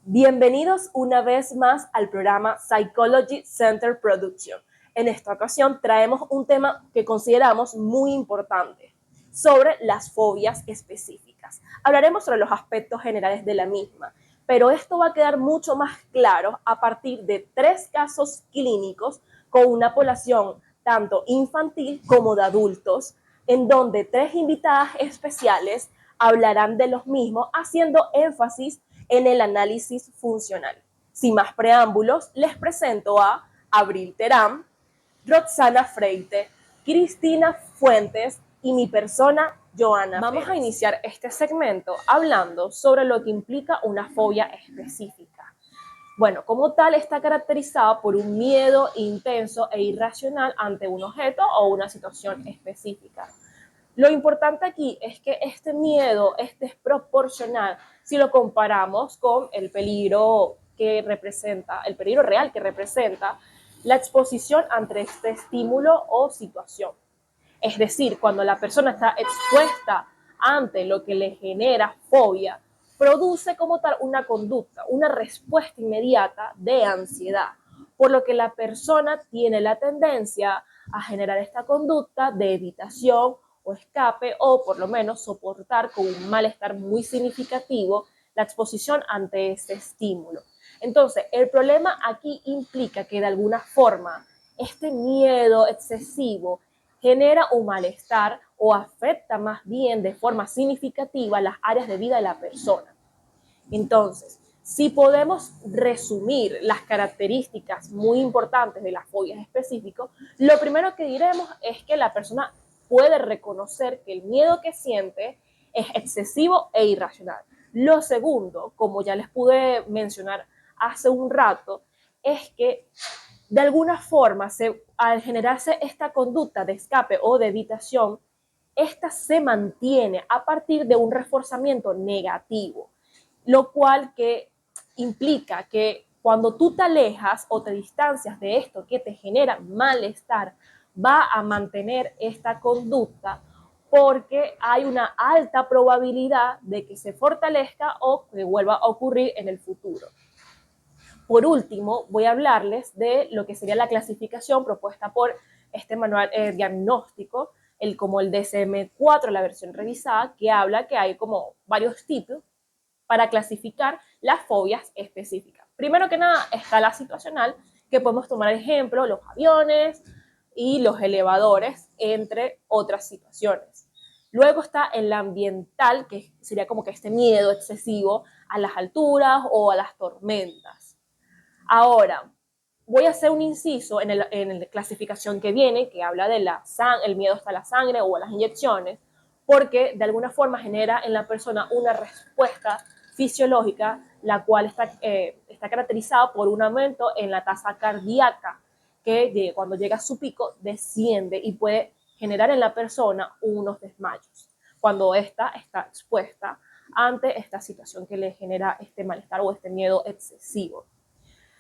Bienvenidos una vez más al programa Psychology Center Production. En esta ocasión traemos un tema que consideramos muy importante, sobre las fobias específicas. Hablaremos sobre los aspectos generales de la misma, pero esto va a quedar mucho más claro a partir de 3 casos clínicos con una población tanto infantil como de adultos, en donde 3 invitadas especiales hablarán de los mismos, haciendo énfasis en el análisis funcional. Sin más preámbulos, les presento a Abril Terán, Roxana Freite, Cristina Fuentes y mi persona, Joana Pérez. Vamos a iniciar este segmento hablando sobre lo que implica una fobia específica. Bueno, como tal está caracterizada por un miedo intenso e irracional ante un objeto o una situación específica. Lo importante aquí es que este miedo es desproporcional si lo comparamos con el peligro que representa, el peligro real que representa la exposición ante este estímulo o situación. Es decir, cuando la persona está expuesta ante lo que le genera fobia, produce como tal una conducta, una respuesta inmediata de ansiedad, por lo que la persona tiene la tendencia a generar esta conducta de evitación o escape, o por lo menos soportar con un malestar muy significativo la exposición ante este estímulo. Entonces, el problema aquí implica que de alguna forma este miedo excesivo genera un malestar o afecta más bien de forma significativa las áreas de vida de la persona. Entonces, si podemos resumir las características muy importantes de las fobias específicas, lo primero que diremos es que la persona puede reconocer que el miedo que siente es excesivo e irracional. Lo segundo, como ya les pude mencionar hace un rato, es que de alguna forma, al generarse esta conducta de escape o de evitación, esta se mantiene a partir de un reforzamiento negativo, lo cual que implica que cuando tú te alejas o te distancias de esto que te genera malestar, va a mantener esta conducta porque hay una alta probabilidad de que se fortalezca o que vuelva a ocurrir en el futuro. Por último, voy a hablarles de lo que sería la clasificación propuesta por este manual diagnóstico, como el DSM-4, la versión revisada, que habla que hay como varios tipos para clasificar las fobias específicas. Primero que nada está la situacional, que podemos tomar ejemplo, los aviones y los elevadores, entre otras situaciones. Luego está el ambiental, que sería como que este miedo excesivo a las alturas o a las tormentas. Ahora, voy a hacer un inciso en la clasificación que viene, que habla de el miedo hasta la sangre o a las inyecciones, porque de alguna forma genera en la persona una respuesta fisiológica, la cual está caracterizada por un aumento en la tasa cardíaca, que cuando llega a su pico desciende y puede generar en la persona unos desmayos, cuando ésta está expuesta ante esta situación que le genera este malestar o este miedo excesivo.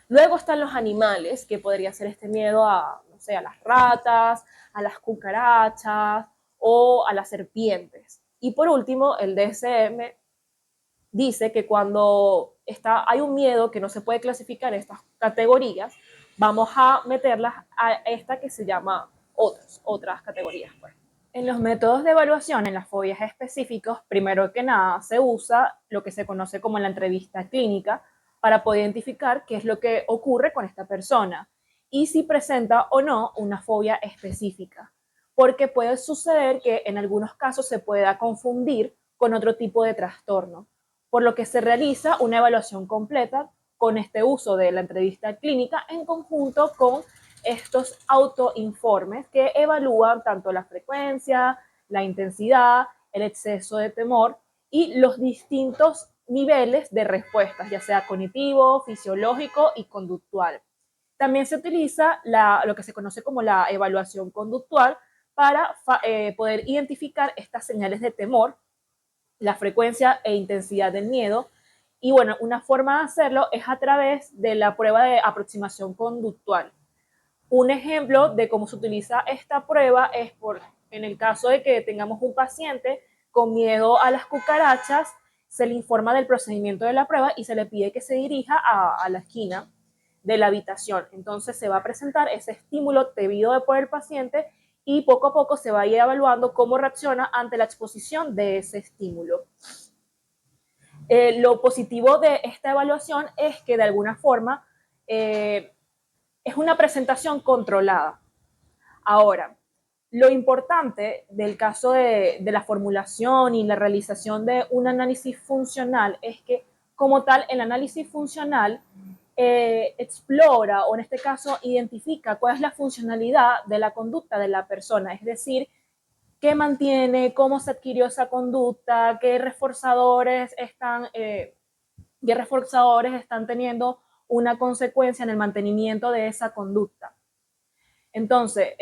Luego están los animales, que podría ser este miedo a, no sé, a las ratas, a las cucarachas o a las serpientes. Y por último, el DSM dice que cuando hay un miedo que no se puede clasificar en estas categorías, vamos a meterlas a esta que se llama otras categorías. Pues. En los métodos de evaluación en las fobias específicos, primero que nada se usa lo que se conoce como la entrevista clínica para poder identificar qué es lo que ocurre con esta persona y si presenta o no una fobia específica, porque puede suceder que en algunos casos se pueda confundir con otro tipo de trastorno, por lo que se realiza una evaluación completa con este uso de la entrevista clínica en conjunto con estos autoinformes que evalúan tanto la frecuencia, la intensidad, el exceso de temor y los distintos niveles de respuestas, ya sea cognitivo, fisiológico y conductual. También se utiliza lo que se conoce como la evaluación conductual para poder identificar estas señales de temor, la frecuencia e intensidad del miedo. Y bueno, una forma de hacerlo es a través de la prueba de aproximación conductual. Un ejemplo de cómo se utiliza esta prueba en el caso de que tengamos un paciente con miedo a las cucarachas, se le informa del procedimiento de la prueba y se le pide que se dirija a la esquina de la habitación. Entonces se va a presentar ese estímulo debido por el paciente y poco a poco se va a ir evaluando cómo reacciona ante la exposición de ese estímulo. Lo positivo de esta evaluación es que de alguna forma es una presentación controlada. Ahora, lo importante del caso de la formulación y la realización de un análisis funcional es que, como tal, el análisis funcional explora, o en este caso identifica cuál es la funcionalidad de la conducta de la persona, es decir, qué mantiene, cómo se adquirió esa conducta, qué reforzadores están teniendo una consecuencia en el mantenimiento de esa conducta. Entonces,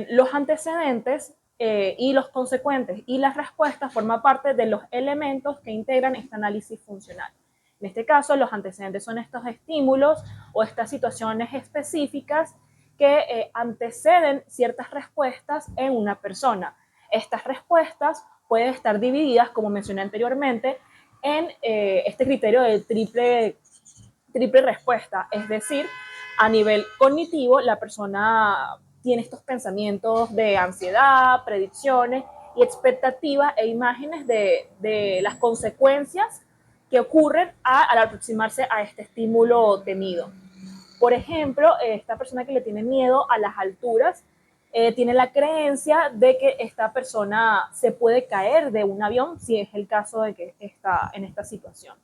los antecedentes y los consecuentes y las respuestas forman parte de los elementos que integran este análisis funcional. En este caso, los antecedentes son estos estímulos o estas situaciones específicas que anteceden ciertas respuestas en una persona. Estas respuestas pueden estar divididas, como mencioné anteriormente, en este criterio de triple respuesta, es decir, a nivel cognitivo, la persona tiene estos pensamientos de ansiedad, predicciones y expectativas e imágenes de las consecuencias que ocurren al aproximarse a este estímulo temido. Por ejemplo, esta persona que le tiene miedo a las alturas tiene la creencia de que esta persona se puede caer de un avión si es el caso de que está en esta situación.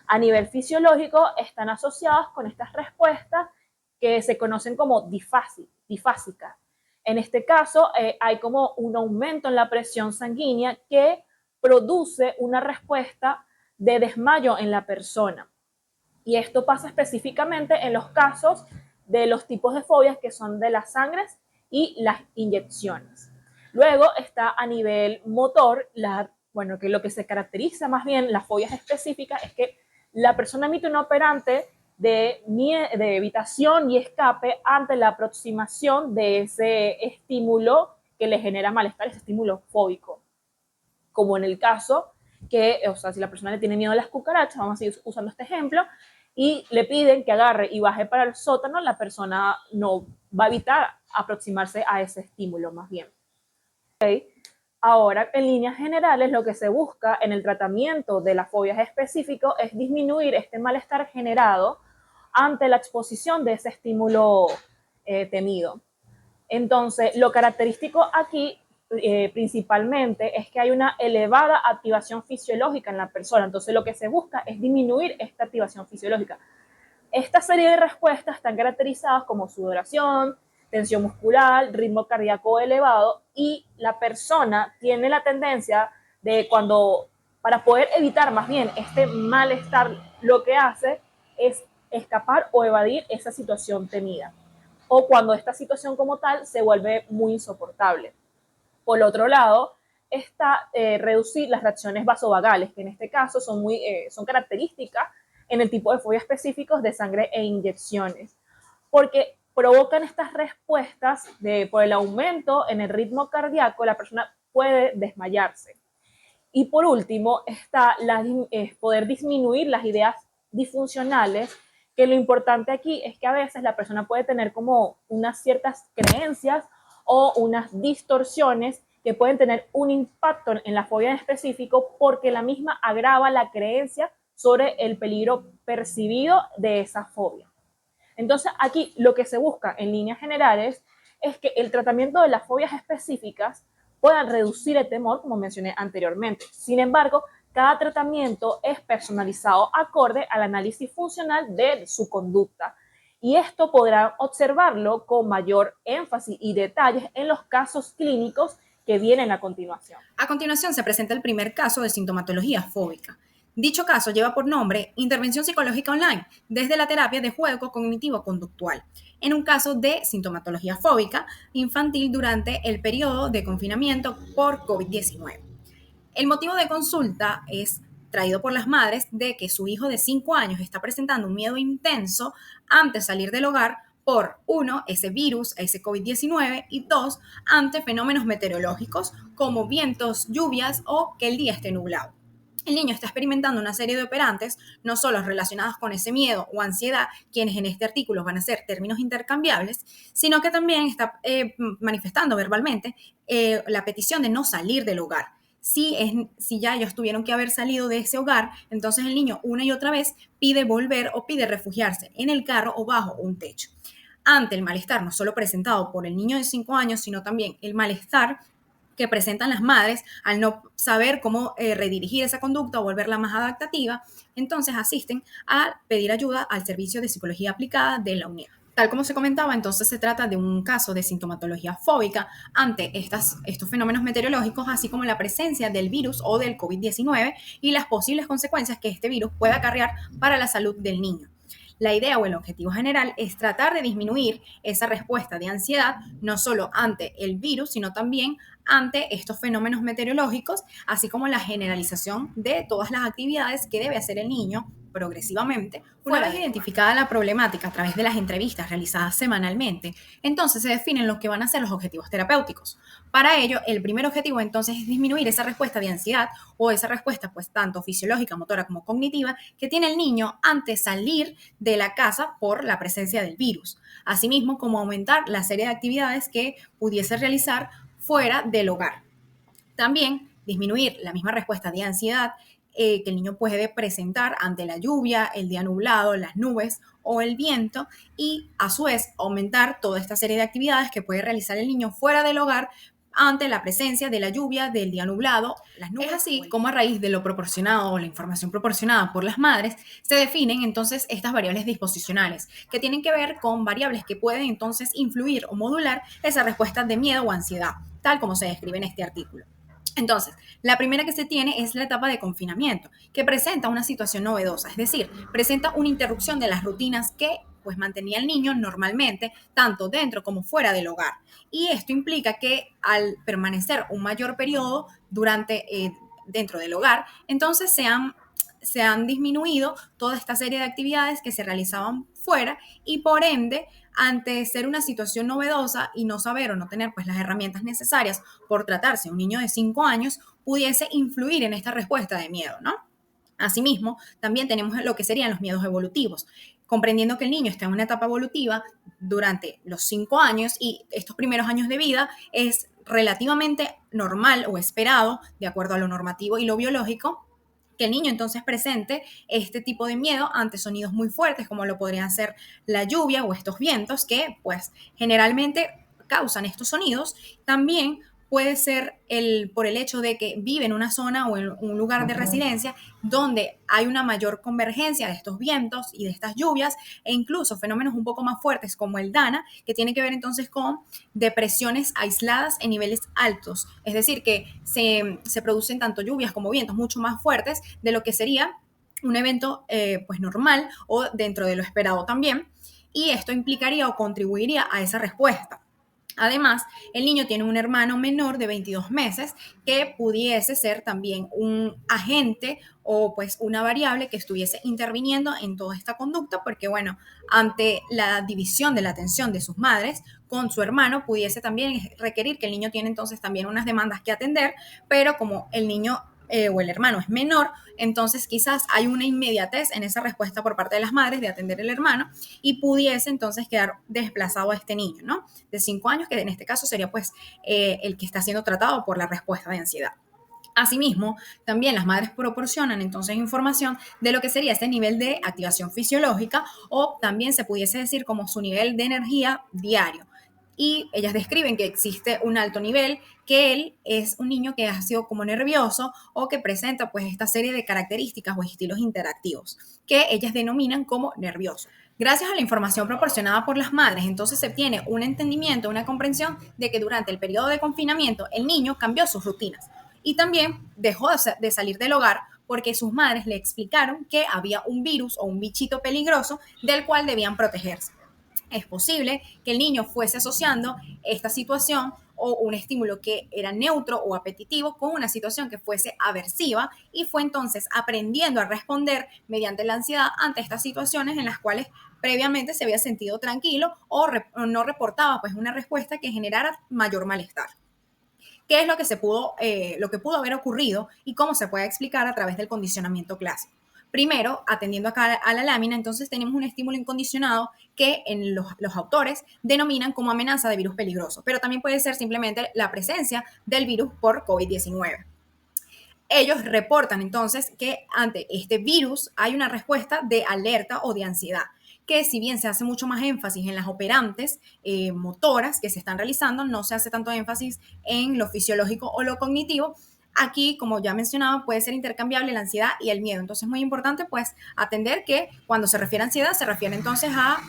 A nivel fisiológico están asociados con estas respuestas que se conocen como difásicas. En este caso hay como un aumento en la presión sanguínea que produce una respuesta de desmayo en la persona. Y esto pasa específicamente en los casos de los tipos de fobias que son de las sangres y las inyecciones. Luego está a nivel motor, que lo que se caracteriza más bien las fobias específicas es que la persona emite un operante de evitación y escape ante la aproximación de ese estímulo que le genera malestar, ese estímulo fóbico. Como en el caso que, o sea, si la persona le tiene miedo a las cucarachas, vamos a seguir usando este ejemplo, y le piden que agarre y baje para el sótano, la persona no va a evitar aproximarse a ese estímulo más bien. ¿Okay? Ahora, en líneas generales, lo que se busca en el tratamiento de las fobias específicas es disminuir este malestar generado ante la exposición de ese estímulo temido. Entonces, lo característico aquí principalmente es que hay una elevada activación fisiológica en la persona. Entonces, lo que se busca es disminuir esta activación fisiológica. Esta serie de respuestas están caracterizadas como sudoración, tensión muscular, ritmo cardíaco elevado, y la persona tiene la tendencia de para poder evitar más bien este malestar, lo que hace es escapar o evadir esa situación temida, o cuando esta situación como tal se vuelve muy insoportable. Por otro lado, está reducir las reacciones vasovagales, que en este caso son características en el tipo de fobia específicos de sangre e inyecciones, porque provocan estas respuestas por el aumento en el ritmo cardíaco, la persona puede desmayarse. Y por último, está poder disminuir las ideas disfuncionales, que lo importante aquí es que a veces la persona puede tener como unas ciertas creencias o unas distorsiones que pueden tener un impacto en la fobia en específico porque la misma agrava la creencia sobre el peligro percibido de esa fobia. Entonces, aquí lo que se busca en líneas generales es que el tratamiento de las fobias específicas puedan reducir el temor, como mencioné anteriormente. Sin embargo, cada tratamiento es personalizado acorde al análisis funcional de su conducta. Y esto podrán observarlo con mayor énfasis y detalles en los casos clínicos que vienen a continuación. A continuación se presenta el primer caso de sintomatología fóbica. Dicho caso lleva por nombre Intervención Psicológica Online desde la terapia de juego cognitivo-conductual, en un caso de sintomatología fóbica infantil durante el periodo de confinamiento por COVID-19. El motivo de consulta es traído por las madres de que su hijo de 5 años está presentando un miedo intenso ante salir del hogar por, 1, ese virus, ese COVID-19, y 2, ante fenómenos meteorológicos como vientos, lluvias o que el día esté nublado. el niño está experimentando una serie de operantes, no solo relacionados con ese miedo o ansiedad, quienes en este artículo van a ser términos intercambiables, sino que también está manifestando verbalmente la petición de no salir del hogar. Si ya ellos tuvieron que haber salido de ese hogar, entonces el niño una y otra vez pide volver o pide refugiarse en el carro o bajo un techo. Ante el malestar no solo presentado por el niño de 5 años, sino también el malestar que presentan las madres al no saber cómo redirigir esa conducta o volverla más adaptativa, entonces asisten a pedir ayuda al Servicio de Psicología Aplicada de la UNED. Tal como se comentaba, entonces se trata de un caso de sintomatología fóbica ante estos fenómenos meteorológicos, así como la presencia del virus o del COVID-19 y las posibles consecuencias que este virus pueda acarrear para la salud del niño. La idea o el objetivo general es tratar de disminuir esa respuesta de ansiedad, no solo ante el virus, sino también ante estos fenómenos meteorológicos, así como la generalización de todas las actividades que debe hacer el niño progresivamente. Una vez identificada la problemática a través de las entrevistas realizadas semanalmente, entonces se definen lo que van a ser los objetivos terapéuticos. Para ello, el primer objetivo entonces es disminuir esa respuesta de ansiedad o esa respuesta pues tanto fisiológica, motora como cognitiva que tiene el niño ante salir de la casa por la presencia del virus. Asimismo, como aumentar la serie de actividades que pudiese realizar fuera del hogar. También disminuir la misma respuesta de ansiedad que el niño puede presentar ante la lluvia, el día nublado, las nubes o el viento y a su vez aumentar toda esta serie de actividades que puede realizar el niño fuera del hogar ante la presencia de la lluvia, del día nublado, las nubes. Es así como a raíz de lo proporcionado o la información proporcionada por las madres se definen entonces estas variables disposicionales que tienen que ver con variables que pueden entonces influir o modular esa respuesta de miedo o ansiedad, tal como se describe en este artículo. Entonces, la primera que se tiene es la etapa de confinamiento, que presenta una situación novedosa, es decir, presenta una interrupción de las rutinas que pues mantenía el niño normalmente, tanto dentro como fuera del hogar. Y esto implica que al permanecer un mayor periodo dentro del hogar, entonces se han disminuido toda esta serie de actividades que se realizaban fuera y por ende, ante ser una situación novedosa y no saber o no tener pues las herramientas necesarias por tratarse de un niño de 5 años, pudiese influir en esta respuesta de miedo, ¿no? Asimismo, también tenemos lo que serían los miedos evolutivos, comprendiendo que el niño está en una etapa evolutiva durante los 5 años y estos primeros años de vida es relativamente normal o esperado, de acuerdo a lo normativo y lo biológico, que el niño entonces presente este tipo de miedo ante sonidos muy fuertes, como lo podrían ser la lluvia o estos vientos que pues generalmente causan estos sonidos. También puede ser por el hecho de que vive en una zona o en un lugar de residencia donde hay una mayor convergencia de estos vientos y de estas lluvias e incluso fenómenos un poco más fuertes como el DANA, que tiene que ver entonces con depresiones aisladas en niveles altos. Es decir, que se producen tanto lluvias como vientos mucho más fuertes de lo que sería un evento pues normal o dentro de lo esperado también. Y esto implicaría o contribuiría a esa respuesta. Además, el niño tiene un hermano menor de 22 meses que pudiese ser también un agente o pues una variable que estuviese interviniendo en toda esta conducta, porque bueno, ante la división de la atención de sus madres con su hermano, pudiese también requerir que el niño tiene entonces también unas demandas que atender, pero como el niño o el hermano es menor, entonces quizás hay una inmediatez en esa respuesta por parte de las madres de atender el hermano y pudiese entonces quedar desplazado a este niño, ¿no? De 5 años, que en este caso sería pues el que está siendo tratado por la respuesta de ansiedad. Asimismo, también las madres proporcionan entonces información de lo que sería ese nivel de activación fisiológica o también se pudiese decir como su nivel de energía diario. Y ellas describen que existe un alto nivel, que él es un niño que ha sido como nervioso o que presenta pues esta serie de características o estilos interactivos que ellas denominan como nervioso. Gracias a la información proporcionada por las madres, entonces se tiene un entendimiento, una comprensión de que durante el periodo de confinamiento el niño cambió sus rutinas y también dejó de salir del hogar porque sus madres le explicaron que había un virus o un bichito peligroso del cual debían protegerse. Es posible que el niño fuese asociando esta situación o un estímulo que era neutro o apetitivo con una situación que fuese aversiva y fue entonces aprendiendo a responder mediante la ansiedad ante estas situaciones en las cuales previamente se había sentido tranquilo o no reportaba pues una respuesta que generara mayor malestar. ¿Qué es lo que lo que pudo haber ocurrido y cómo se puede explicar a través del condicionamiento clásico? Primero, atendiendo acá a la lámina, entonces tenemos un estímulo incondicionado que en los autores denominan como amenaza de virus peligroso, pero también puede ser simplemente la presencia del virus por COVID-19. Ellos reportan entonces que ante este virus hay una respuesta de alerta o de ansiedad, que si bien se hace mucho más énfasis en las operantes motoras que se están realizando, no se hace tanto énfasis en lo fisiológico o lo cognitivo. Aquí, como ya mencionaba, puede ser intercambiable la ansiedad y el miedo. Entonces es muy importante pues atender que cuando se refiere a ansiedad se refiere entonces a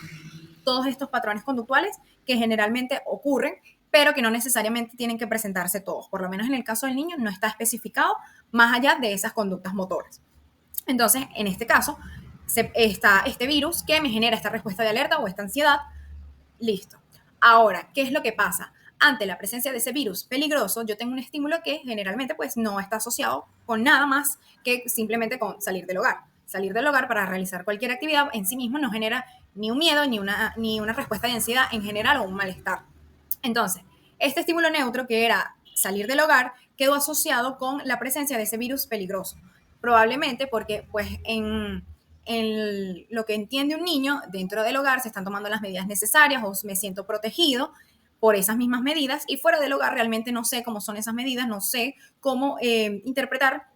todos estos patrones conductuales que generalmente ocurren, pero que no necesariamente tienen que presentarse todos. Por lo menos en el caso del niño no está especificado más allá de esas conductas motoras. Entonces, en este caso, está este virus que me genera esta respuesta de alerta o esta ansiedad. Listo. Ahora, ¿qué es lo que pasa? Ante la presencia de ese virus peligroso, yo tengo un estímulo que generalmente pues no está asociado con nada más que simplemente con salir del hogar. Salir del hogar para realizar cualquier actividad en sí mismo no genera ni un miedo, ni una respuesta de ansiedad en general o un malestar. Entonces, este estímulo neutro, que era salir del hogar, quedó asociado con la presencia de ese virus peligroso. Probablemente porque, pues, en lo que entiende un niño, dentro del hogar se están tomando las medidas necesarias o me siento protegido por esas mismas medidas, y fuera del hogar realmente no sé cómo son esas medidas, no sé cómo interpretar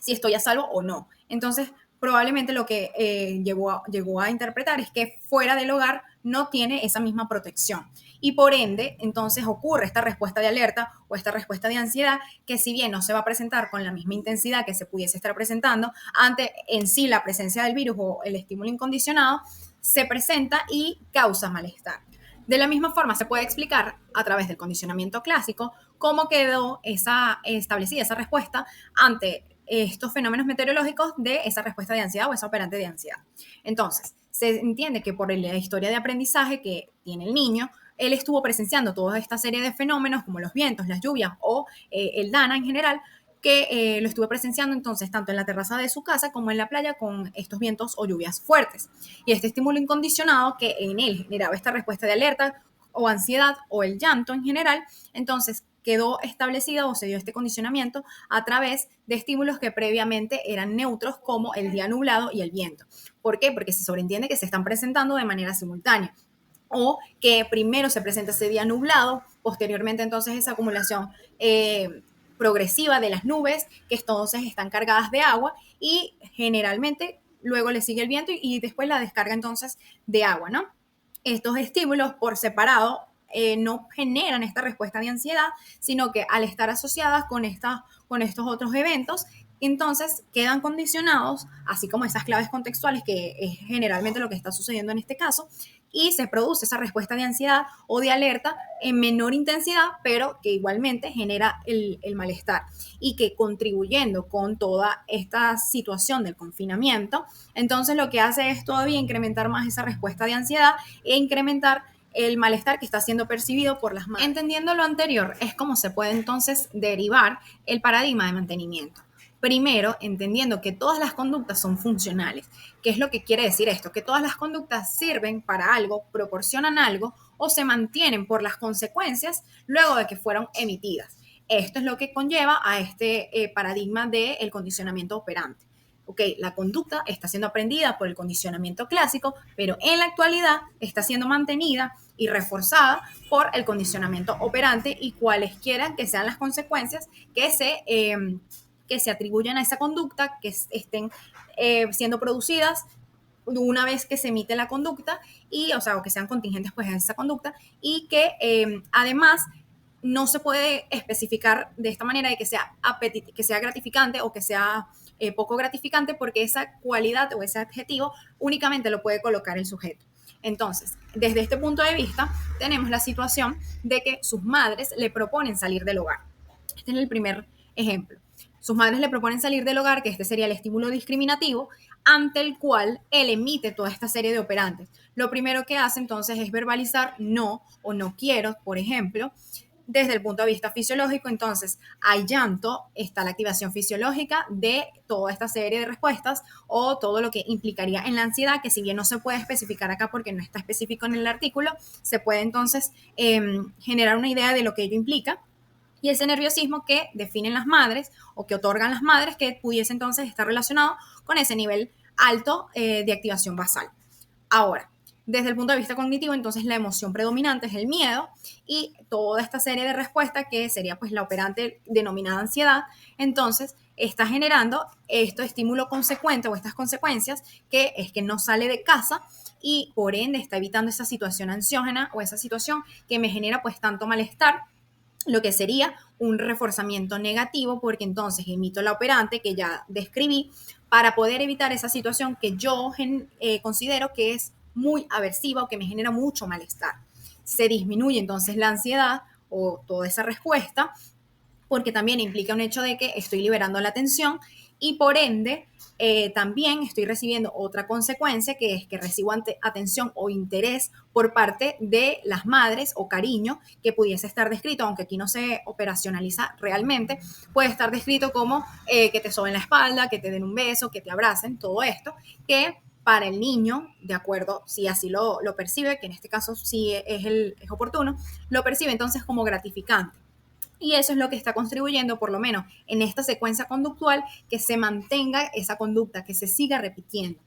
si estoy a salvo o no. Entonces, probablemente lo que llegó a interpretar es que fuera del hogar no tiene esa misma protección. Y por ende, entonces ocurre esta respuesta de alerta o esta respuesta de ansiedad que, si bien no se va a presentar con la misma intensidad que se pudiese estar presentando ante en sí la presencia del virus o el estímulo incondicionado, se presenta y causa malestar. De la misma forma, se puede explicar a través del condicionamiento clásico cómo quedó establecida esa respuesta ante estos fenómenos meteorológicos de esa respuesta de ansiedad o esa operante de ansiedad. Entonces, se entiende que por la historia de aprendizaje que tiene el niño, él estuvo presenciando toda esta serie de fenómenos como los vientos, las lluvias o el DANA en general, que lo estuve presenciando entonces tanto en la terraza de su casa como en la playa con estos vientos o lluvias fuertes. Y este estímulo incondicionado que en él generaba esta respuesta de alerta o ansiedad o el llanto en general, entonces quedó establecida o se dio este condicionamiento a través de estímulos que previamente eran neutros como el día nublado y el viento. ¿Por qué? Porque se sobreentiende que se están presentando de manera simultánea, o que primero se presenta ese día nublado, posteriormente entonces esa acumulación progresiva de las nubes que entonces están cargadas de agua y generalmente luego le sigue el viento y después la descarga entonces de agua, ¿no? Estos estímulos por separado no generan esta respuesta de ansiedad, sino que al estar asociadas con estos otros eventos, entonces quedan condicionados, así como esas claves contextuales, que es generalmente lo que está sucediendo en este caso, y se produce esa respuesta de ansiedad o de alerta en menor intensidad, pero que igualmente genera el malestar y que, contribuyendo con toda esta situación del confinamiento, entonces lo que hace es todavía incrementar más esa respuesta de ansiedad e incrementar el malestar que está siendo percibido por las madres. Entendiendo lo anterior, es como se puede entonces derivar el paradigma de mantenimiento. Primero, entendiendo que todas las conductas son funcionales. ¿Qué es lo que quiere decir esto? Que todas las conductas sirven para algo, proporcionan algo o se mantienen por las consecuencias luego de que fueron emitidas. Esto es lo que conlleva a este paradigma del condicionamiento operante. Ok, la conducta está siendo aprendida por el condicionamiento clásico, pero en la actualidad está siendo mantenida y reforzada por el condicionamiento operante, y cualesquiera que sean las consecuencias que se atribuyan a esa conducta, que estén siendo producidas una vez que se emite la conducta, o que sean contingentes pues a esa conducta, y que además no se puede especificar de esta manera de que sea gratificante o que sea poco gratificante, porque esa cualidad o ese adjetivo únicamente lo puede colocar el sujeto. Entonces, desde este punto de vista, tenemos la situación de que sus madres le proponen salir del hogar. Este es el primer ejemplo. Sus madres le proponen salir del hogar, que este sería el estímulo discriminativo, ante el cual él emite toda esta serie de operantes. Lo primero que hace entonces es verbalizar no o no quiero, por ejemplo. Desde el punto de vista fisiológico, entonces, hay llanto, está la activación fisiológica de toda esta serie de respuestas o todo lo que implicaría en la ansiedad, que si bien no se puede especificar acá porque no está específico en el artículo, se puede entonces generar una idea de lo que ello implica. y ese nerviosismo que definen las madres o que otorgan las madres que pudiese entonces estar relacionado con ese nivel alto de activación basal. Ahora, desde el punto de vista cognitivo, entonces la emoción predominante es el miedo y toda esta serie de respuestas que sería pues la operante denominada ansiedad, entonces está generando este estímulo consecuente o estas consecuencias que es que no sale de casa y por ende está evitando esa situación ansiógena o esa situación que me genera pues tanto malestar, lo que sería un reforzamiento negativo, porque entonces emito la operante que ya describí para poder evitar esa situación que yo considero que es muy aversiva o que me genera mucho malestar. Se disminuye entonces la ansiedad o toda esa respuesta, porque también implica un hecho de que estoy liberando la tensión y por ende también estoy recibiendo otra consecuencia que es que recibo atención o interés por parte de las madres o cariño que pudiese estar descrito, aunque aquí no se operacionaliza realmente, puede estar descrito como que te soben la espalda, que te den un beso, que te abracen, todo esto, que para el niño, de acuerdo, si así lo percibe, que en este caso sí es oportuno, lo percibe entonces como gratificante. Y eso es lo que está contribuyendo, por lo menos en esta secuencia conductual, que se mantenga esa conducta, que se siga repitiendo.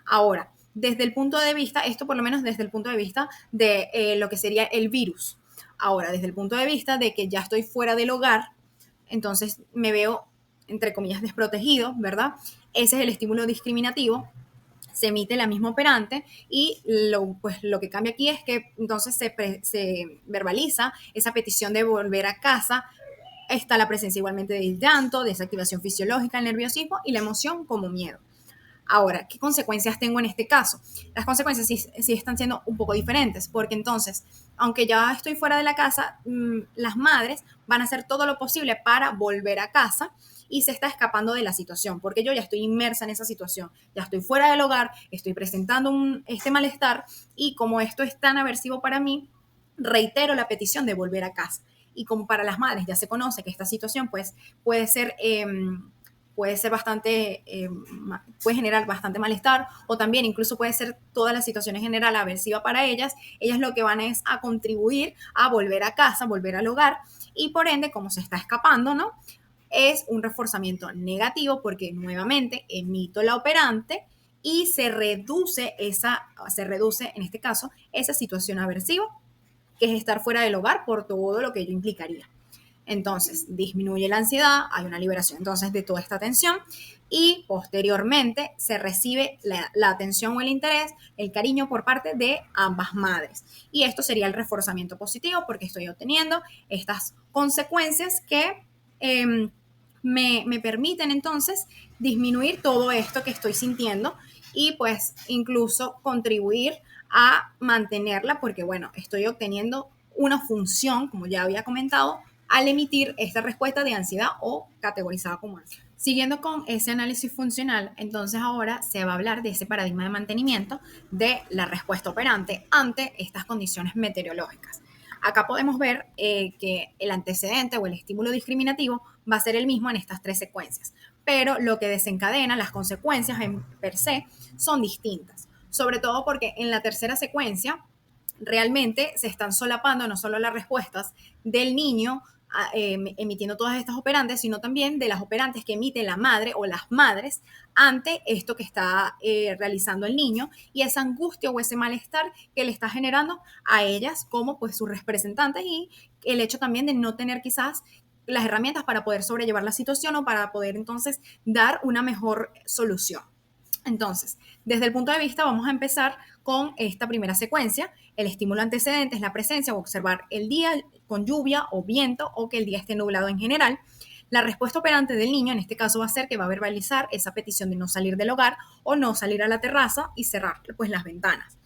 Ahora, desde el punto de vista, esto por lo menos desde el punto de vista de lo que sería el virus. Ahora, desde el punto de vista de que ya estoy fuera del hogar, entonces me veo, entre comillas, desprotegido, ¿verdad? Ese es el estímulo discriminativo, se emite la misma operante y lo que cambia aquí es que entonces se verbaliza esa petición de volver a casa. Está la presencia igualmente del llanto, desactivación fisiológica, el nerviosismo y la emoción como miedo. Ahora, ¿qué consecuencias tengo en este caso? Las consecuencias sí están siendo un poco diferentes, porque entonces, aunque ya estoy fuera de la casa, las madres van a hacer todo lo posible para volver a casa y se está escapando de la situación, porque yo ya estoy inmersa en esa situación, ya estoy fuera del hogar, estoy presentando este malestar y como esto es tan aversivo para mí, reitero la petición de volver a casa. Y como para las madres ya se conoce que esta situación pues puede ser... puede ser bastante, puede generar bastante malestar o también incluso puede ser toda la situación en general aversiva para ellas, ellas lo que van es a contribuir a volver a casa, volver al hogar y por ende, como se está escapando, ¿no? Es un reforzamiento negativo porque nuevamente emito la operante y se reduce en este caso esa situación aversiva que es estar fuera del hogar por todo lo que ello implicaría. Entonces, disminuye la ansiedad, hay una liberación entonces de toda esta tensión y posteriormente se recibe la atención o el interés, el cariño por parte de ambas madres. Y esto sería el reforzamiento positivo porque estoy obteniendo estas consecuencias que me permiten entonces disminuir todo esto que estoy sintiendo y pues incluso contribuir a mantenerla porque bueno, estoy obteniendo una función, como ya había comentado, al emitir esta respuesta de ansiedad o categorizada como ansiedad. Siguiendo con ese análisis funcional, entonces ahora se va a hablar de ese paradigma de mantenimiento de la respuesta operante ante estas condiciones meteorológicas. Acá podemos ver que el antecedente o el estímulo discriminativo va a ser el mismo en estas tres secuencias, pero lo que desencadena las consecuencias en per se son distintas, sobre todo porque en la tercera secuencia realmente se están solapando no solo las respuestas del niño emitiendo todas estas operantes, sino también de las operantes que emite la madre o las madres ante esto que está realizando el niño y esa angustia o ese malestar que le está generando a ellas como pues sus representantes y el hecho también de no tener quizás las herramientas para poder sobrellevar la situación o para poder entonces dar una mejor solución. Entonces, desde el punto de vista, vamos a empezar con esta primera secuencia. El estímulo antecedente es la presencia o observar el día con lluvia o viento o que el día esté nublado en general. La respuesta operante del niño en este caso va a ser que va a verbalizar esa petición de no salir del hogar o no salir a la terraza y cerrar pues las ventanas.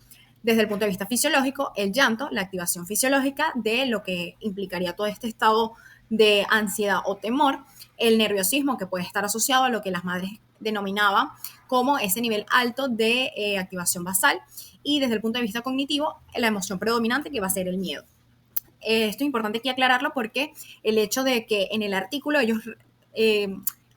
Desde el punto de vista fisiológico, el llanto, la activación fisiológica de lo que implicaría todo este estado de ansiedad o temor, el nerviosismo que puede estar asociado a lo que las madres denominaban como ese nivel alto de activación basal y desde el punto de vista cognitivo, la emoción predominante que va a ser el miedo. Esto es importante aquí aclararlo porque el hecho de que en el artículo ellos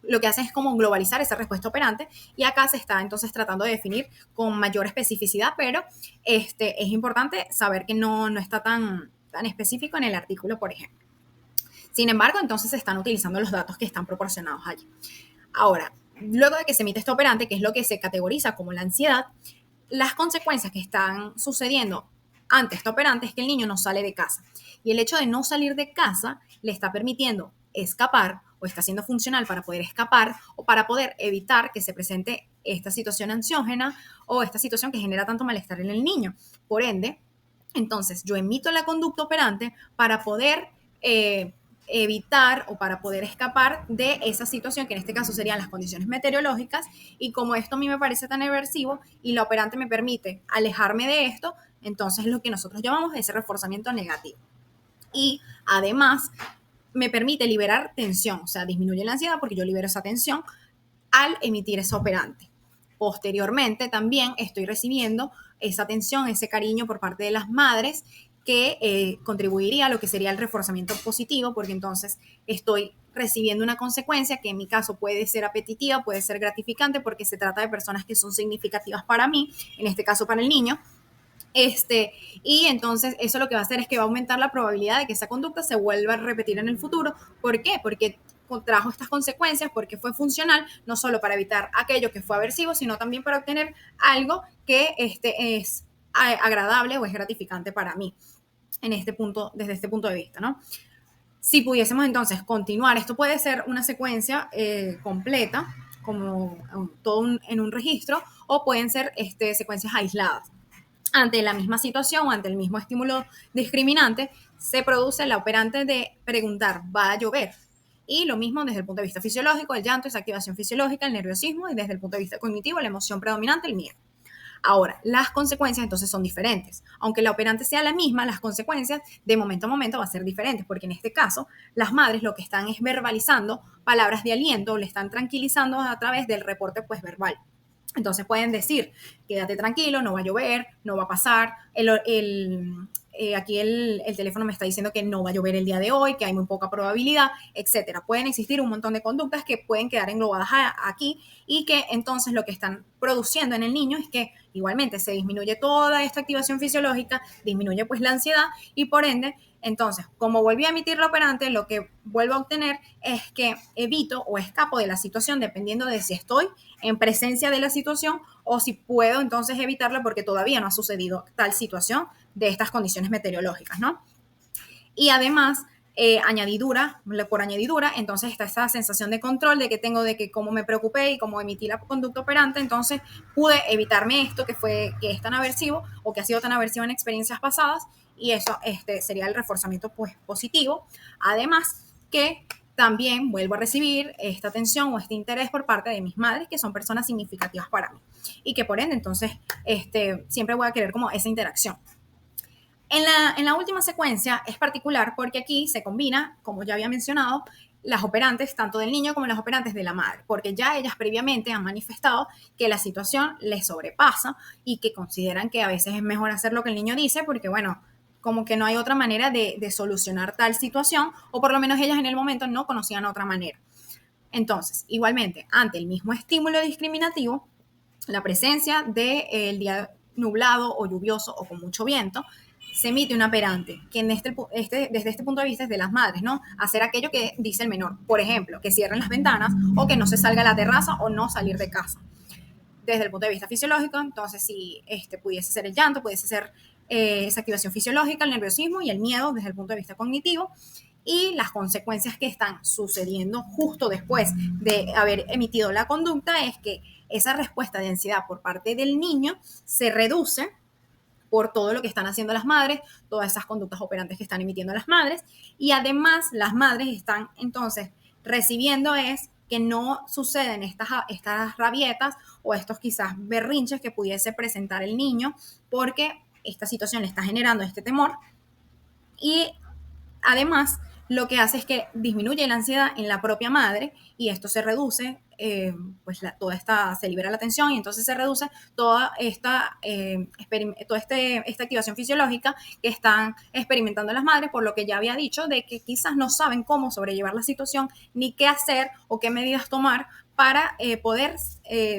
lo que hacen es como globalizar esa respuesta operante y acá se está entonces tratando de definir con mayor especificidad, pero es importante saber que no está tan específico en el artículo, por ejemplo. Sin embargo, entonces se están utilizando los datos que están proporcionados allí. Ahora, luego de que se emite este operante, que es lo que se categoriza como la ansiedad, las consecuencias que están sucediendo ante este operante es que el niño no sale de casa. Y el hecho de no salir de casa le está permitiendo escapar o está siendo funcional para poder escapar o para poder evitar que se presente esta situación ansiógena o esta situación que genera tanto malestar en el niño. Por ende, entonces yo emito la conducta operante para poder evitar o para poder escapar de esa situación, que en este caso serían las condiciones meteorológicas, y como esto a mí me parece tan aversivo y la operante me permite alejarme de esto, entonces lo que nosotros llamamos ese reforzamiento negativo. Y además me permite liberar tensión, o sea, disminuye la ansiedad porque yo libero esa tensión al emitir ese operante. Posteriormente también estoy recibiendo esa atención, ese cariño por parte de las madres que contribuiría a lo que sería el reforzamiento positivo, porque entonces estoy recibiendo una consecuencia que en mi caso puede ser apetitiva, puede ser gratificante, porque se trata de personas que son significativas para mí, en este caso para el niño. Y entonces eso lo que va a hacer es que va a aumentar la probabilidad de que esa conducta se vuelva a repetir en el futuro. ¿Por qué? Porque trajo estas consecuencias, porque fue funcional, no solo para evitar aquello que fue aversivo, sino también para obtener algo que es agradable o es gratificante para mí en este punto, desde este punto de vista, ¿no? Si pudiésemos entonces continuar, esto puede ser una secuencia completa, como en un registro, o pueden ser secuencias aisladas. Ante la misma situación o ante el mismo estímulo discriminante, se produce la operante de preguntar, ¿va a llover? Y lo mismo desde el punto de vista fisiológico, el llanto, esa activación fisiológica, el nerviosismo, y desde el punto de vista cognitivo, la emoción predominante, el miedo. Ahora, las consecuencias entonces son diferentes. Aunque la operante sea la misma, las consecuencias de momento a momento va a ser diferentes, porque en este caso, las madres lo que están es verbalizando palabras de aliento, le están tranquilizando a través del reporte pues verbal. Entonces pueden decir, quédate tranquilo, no va a llover, no va a pasar, aquí el teléfono me está diciendo que no va a llover el día de hoy, que hay muy poca probabilidad, etcétera. Pueden existir un montón de conductas que pueden quedar englobadas aquí y que entonces lo que están produciendo en el niño es que igualmente se disminuye toda esta activación fisiológica, disminuye pues la ansiedad y por ende, entonces, como volví a emitir la operante, lo que vuelvo a obtener es que evito o escapo de la situación dependiendo de si estoy en presencia de la situación o si puedo entonces evitarla porque todavía no ha sucedido tal situación de estas condiciones meteorológicas, ¿no? Y además, por añadidura, entonces está esa sensación de control de que tengo de que como me preocupé y como emití la conducta operante, entonces pude evitarme esto que es tan aversivo o que ha sido tan aversivo en experiencias pasadas y eso sería el reforzamiento pues, positivo. Además que también vuelvo a recibir esta atención o este interés por parte de mis madres, que son personas significativas para mí y que por ende entonces siempre voy a querer como esa interacción. En la última secuencia es particular porque aquí se combina, como ya había mencionado, las operantes tanto del niño como las operantes de la madre, porque ya ellas previamente han manifestado que la situación les sobrepasa y que consideran que a veces es mejor hacer lo que el niño dice porque, bueno, como que no hay otra manera de solucionar tal situación, o por lo menos ellas en el momento no conocían otra manera. Entonces, igualmente, ante el mismo estímulo discriminativo, la presencia del día nublado o lluvioso o con mucho viento, se emite un operante que desde este punto de vista es de las madres, ¿no? Hacer aquello que dice el menor. Por ejemplo, que cierren las ventanas o que no se salga a la terraza o no salir de casa. Desde el punto de vista fisiológico, entonces si pudiese ser el llanto, pudiese ser esa activación fisiológica, el nerviosismo y el miedo desde el punto de vista cognitivo. Y las consecuencias que están sucediendo justo después de haber emitido la conducta es que esa respuesta de ansiedad por parte del niño se reduce por todo lo que están haciendo las madres, todas esas conductas operantes que están emitiendo las madres, y además las madres están entonces recibiendo es que no suceden estas rabietas o estos quizás berrinches que pudiese presentar el niño, porque esta situación le está generando este temor, y además lo que hace es que disminuye la ansiedad en la propia madre y esto se reduce, se libera la tensión y entonces se reduce toda esta activación fisiológica que están experimentando las madres, por lo que ya había dicho de que quizás no saben cómo sobrellevar la situación ni qué hacer o qué medidas tomar para poder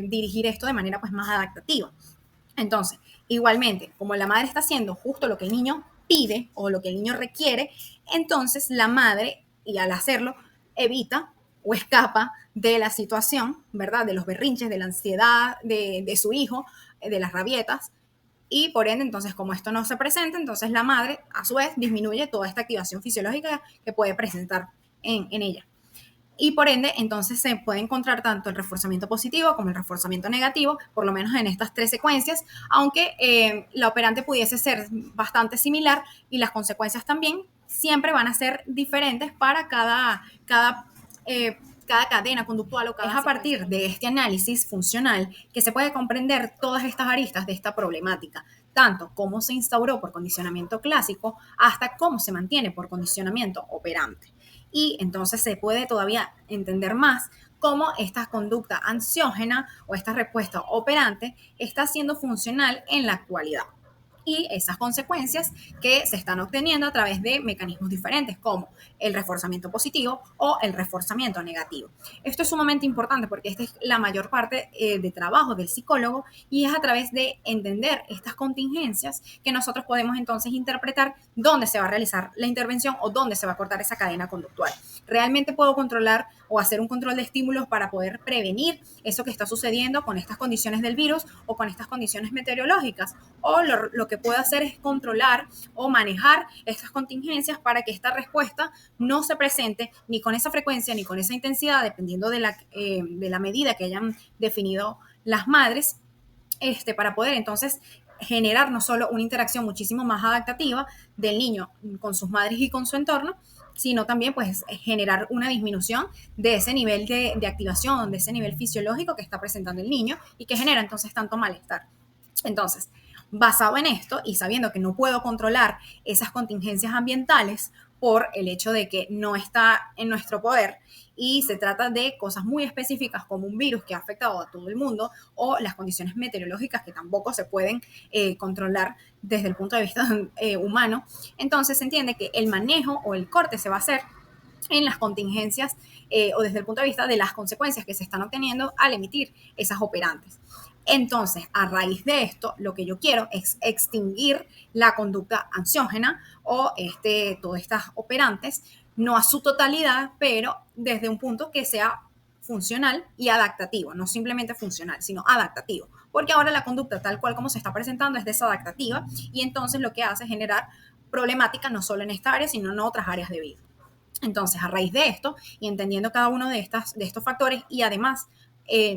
dirigir esto de manera pues más adaptativa. Entonces, igualmente, como la madre está haciendo justo lo que el niño pide o lo que el niño requiere, entonces la madre y al hacerlo evita o escapa de la situación, ¿verdad? De los berrinches, de la ansiedad de su hijo, de las rabietas, y por ende, entonces, como esto no se presenta, entonces la madre, a su vez, disminuye toda esta activación fisiológica que puede presentar en ella. Y por ende, entonces se puede encontrar tanto el reforzamiento positivo como el reforzamiento negativo, por lo menos en estas 3 secuencias, aunque la operante pudiese ser bastante similar y las consecuencias también siempre van a ser diferentes para cada cadena conductual o cada. Es a partir de este análisis funcional que se puede comprender todas estas aristas de esta problemática, tanto cómo se instauró por condicionamiento clásico hasta cómo se mantiene por condicionamiento operante. Y entonces se puede todavía entender más cómo esta conducta ansiógena o esta respuesta operante está siendo funcional en la actualidad. Y esas consecuencias que se están obteniendo a través de mecanismos diferentes como el reforzamiento positivo o el reforzamiento negativo. Esto es sumamente importante porque esta es la mayor parte de trabajo del psicólogo y es a través de entender estas contingencias que nosotros podemos entonces interpretar dónde se va a realizar la intervención o dónde se va a cortar esa cadena conductual. ¿Realmente puedo controlar o hacer un control de estímulos para poder prevenir eso que está sucediendo con estas condiciones del virus o con estas condiciones meteorológicas? O lo que puedo hacer es controlar o manejar estas contingencias para que esta respuesta no se presente ni con esa frecuencia ni con esa intensidad, dependiendo de la medida que hayan definido las madres, para poder entonces generar no solo una interacción muchísimo más adaptativa del niño con sus madres y con su entorno, sino también pues generar una disminución de ese nivel de activación, de ese nivel fisiológico que está presentando el niño y que genera entonces tanto malestar. Entonces, basado en esto y sabiendo que no puedo controlar esas contingencias ambientales por el hecho de que no está en nuestro poder y se trata de cosas muy específicas como un virus que ha afectado a todo el mundo o las condiciones meteorológicas que tampoco se pueden controlar desde el punto de vista humano, entonces se entiende que el manejo o el corte se va a hacer en las contingencias o desde el punto de vista de las consecuencias que se están obteniendo al emitir esas operantes. Entonces, a raíz de esto, lo que yo quiero es extinguir la conducta ansiógena o todas estas operantes, no a su totalidad, pero desde un punto que sea funcional y adaptativo, no simplemente funcional, sino adaptativo, porque ahora la conducta tal cual como se está presentando es desadaptativa y entonces lo que hace es generar problemática no solo en esta área, sino en otras áreas de vida. Entonces, a raíz de esto y entendiendo cada uno de estos factores y además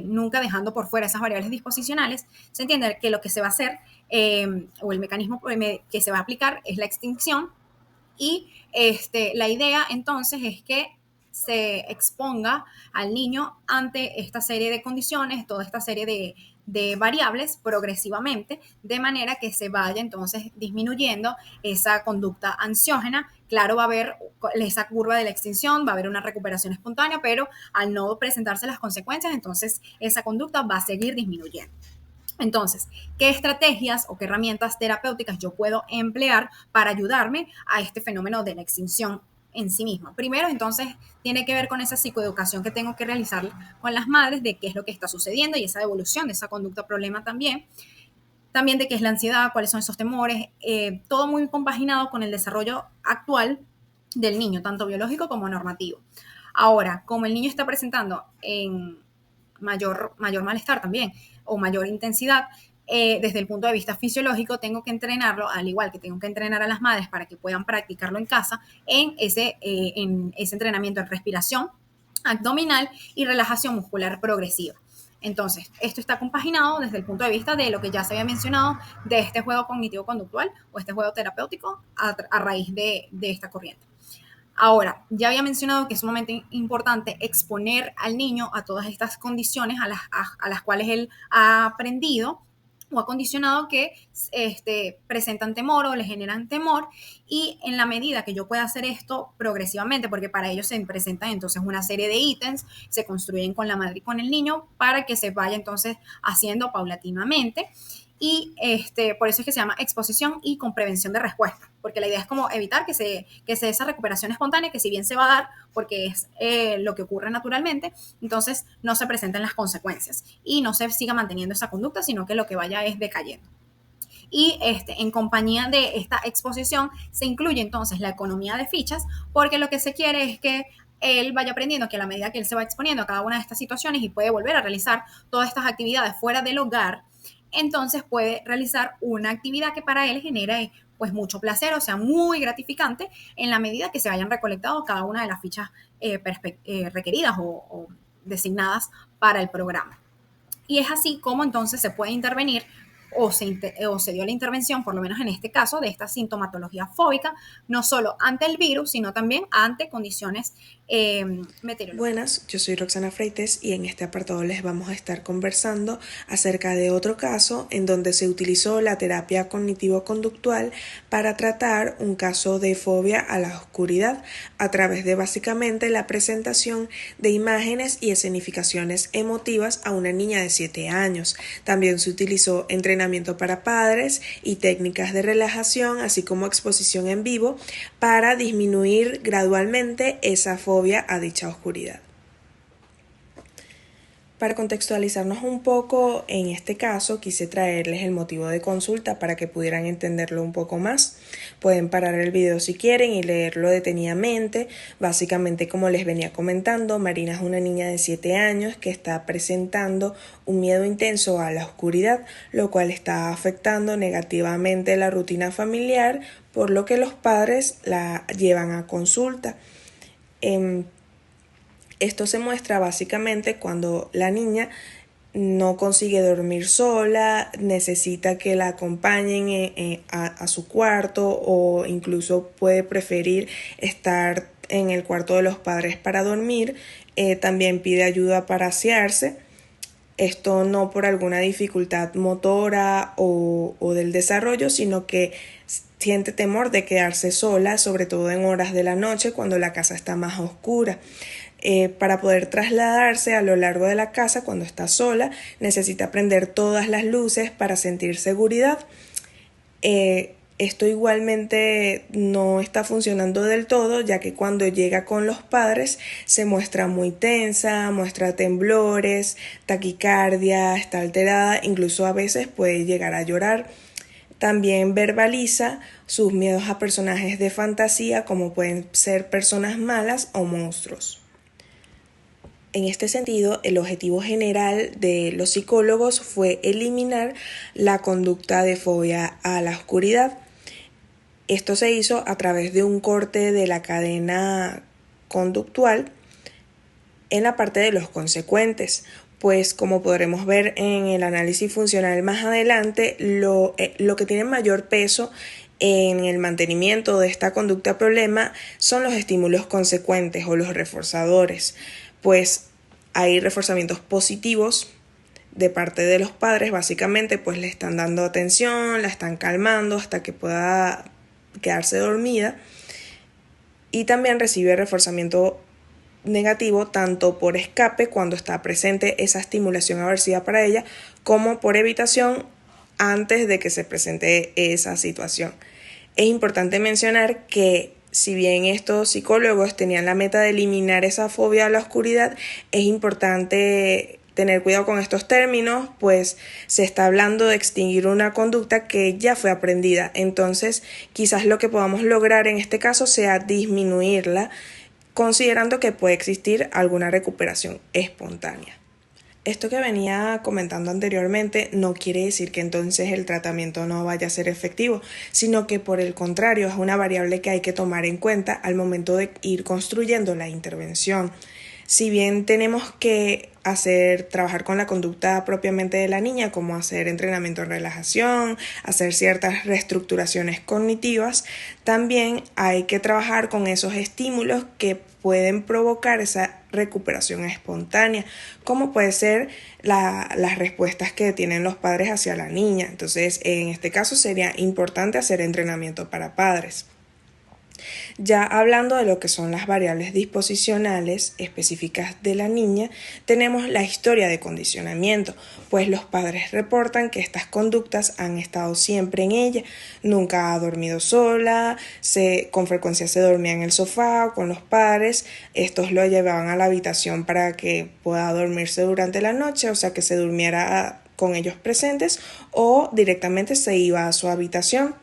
nunca dejando por fuera esas variables disposicionales, se entiende que lo que se va a hacer o el mecanismo que se va a aplicar es la extinción y la idea entonces es que se exponga al niño ante esta serie de condiciones, toda esta serie de variables progresivamente, de manera que se vaya entonces disminuyendo esa conducta ansiógena. Claro, va a haber esa curva de la extinción, va a haber una recuperación espontánea, pero al no presentarse las consecuencias, entonces esa conducta va a seguir disminuyendo. Entonces, ¿qué estrategias o qué herramientas terapéuticas yo puedo emplear para ayudarme a este fenómeno de la extinción en sí misma? Primero, entonces, tiene que ver con esa psicoeducación que tengo que realizar con las madres de qué es lo que está sucediendo y esa evolución de esa conducta problema también. También de qué es la ansiedad, cuáles son esos temores, todo muy compaginado con el desarrollo actual del niño, tanto biológico como normativo. Ahora, como el niño está presentando en mayor malestar también o mayor intensidad, desde el punto de vista fisiológico, tengo que entrenarlo, al igual que tengo que entrenar a las madres para que puedan practicarlo en casa, en ese entrenamiento en respiración abdominal y relajación muscular progresiva. Entonces, esto está compaginado desde el punto de vista de lo que ya se había mencionado, de este juego cognitivo-conductual o este juego terapéutico a raíz de esta corriente. Ahora, ya había mencionado que es sumamente importante exponer al niño a todas estas condiciones a las cuales él ha aprendido o ha condicionado que presentan temor o le generan temor, y en la medida que yo pueda hacer esto progresivamente, porque para ello se presentan entonces una serie de ítems, se construyen con la madre y con el niño para que se vaya entonces haciendo paulatinamente. Y por eso es que se llama exposición y con prevención de respuesta, porque la idea es como evitar que se dé esa recuperación espontánea, que si bien se va a dar porque es lo que ocurre naturalmente, entonces no se presenten las consecuencias y no se siga manteniendo esa conducta, sino que lo que vaya es decayendo. y en compañía de esta exposición se incluye entonces la economía de fichas, porque lo que se quiere es que él vaya aprendiendo que a la medida que él se va exponiendo a cada una de estas situaciones y puede volver a realizar todas estas actividades fuera del hogar, entonces puede realizar una actividad que para él genere pues mucho placer, o sea, muy gratificante en la medida que se hayan recolectado cada una de las fichas requeridas o designadas para el programa. Y es así como entonces se puede intervenir o se dio la intervención, por lo menos en este caso, de esta sintomatología fóbica, no solo ante el virus, sino también ante condiciones meteorológicas. Buenas, yo soy Roxana Freites y en este apartado les vamos a estar conversando acerca de otro caso en donde se utilizó la terapia cognitivo-conductual para tratar un caso de fobia a la oscuridad a través de básicamente la presentación de imágenes y escenificaciones emotivas a una niña de 7 años. También se utilizó entrenamiento para padres y técnicas de relajación, así como exposición en vivo para disminuir gradualmente esa fobia a dicha oscuridad. Para contextualizarnos un poco en este caso, quise traerles el motivo de consulta para que pudieran entenderlo un poco más. Pueden parar el video si quieren y leerlo detenidamente. Básicamente, como les venía comentando, Marina es una niña de 7 años que está presentando un miedo intenso a la oscuridad, lo cual está afectando negativamente la rutina familiar, por lo que los padres la llevan a consulta. Esto se muestra básicamente cuando la niña no consigue dormir sola, necesita que la acompañen a su cuarto o incluso puede preferir estar en el cuarto de los padres para dormir. También pide ayuda para asearse. Esto no por alguna dificultad motora o del desarrollo, sino que siente temor de quedarse sola, sobre todo en horas de la noche cuando la casa está más oscura. Para poder trasladarse a lo largo de la casa cuando está sola, necesita prender todas las luces para sentir seguridad. Esto igualmente no está funcionando del todo, ya que cuando llega con los padres se muestra muy tensa, muestra temblores, taquicardia, está alterada, incluso a veces puede llegar a llorar. También verbaliza sus miedos a personajes de fantasía, como pueden ser personas malas o monstruos. En este sentido, el objetivo general de los psicólogos fue eliminar la conducta de fobia a la oscuridad. Esto se hizo a través de un corte de la cadena conductual en la parte de los consecuentes, pues como podremos ver en el análisis funcional más adelante, lo que tiene mayor peso en el mantenimiento de esta conducta problema son los estímulos consecuentes o los reforzadores, pues hay reforzamientos positivos de parte de los padres, básicamente pues le están dando atención, la están calmando hasta que pueda quedarse dormida, y también recibe reforzamiento negativo tanto por escape cuando está presente esa estimulación aversiva para ella, como por evitación antes de que se presente esa situación. Es importante mencionar que si bien estos psicólogos tenían la meta de eliminar esa fobia a la oscuridad, es importante tener cuidado con estos términos, pues se está hablando de extinguir una conducta que ya fue aprendida. Entonces, quizás lo que podamos lograr en este caso sea disminuirla, considerando que puede existir alguna recuperación espontánea. Esto que venía comentando anteriormente no quiere decir que entonces el tratamiento no vaya a ser efectivo, sino que por el contrario es una variable que hay que tomar en cuenta al momento de ir construyendo la intervención. Si bien tenemos que trabajar con la conducta propiamente de la niña, como hacer entrenamiento en relajación, hacer ciertas reestructuraciones cognitivas, también hay que trabajar con esos estímulos que pueden provocar esa recuperación espontánea, como puede ser las respuestas que tienen los padres hacia la niña. Entonces, en este caso sería importante hacer entrenamiento para padres. Ya hablando de lo que son las variables disposicionales específicas de la niña, tenemos la historia de condicionamiento, pues los padres reportan que estas conductas han estado siempre en ella. Nunca ha dormido sola, con frecuencia se dormía en el sofá o con los padres. Estos lo llevaban a la habitación para que pueda dormirse durante la noche, o sea que se durmiera con ellos presentes o directamente se iba a su habitación.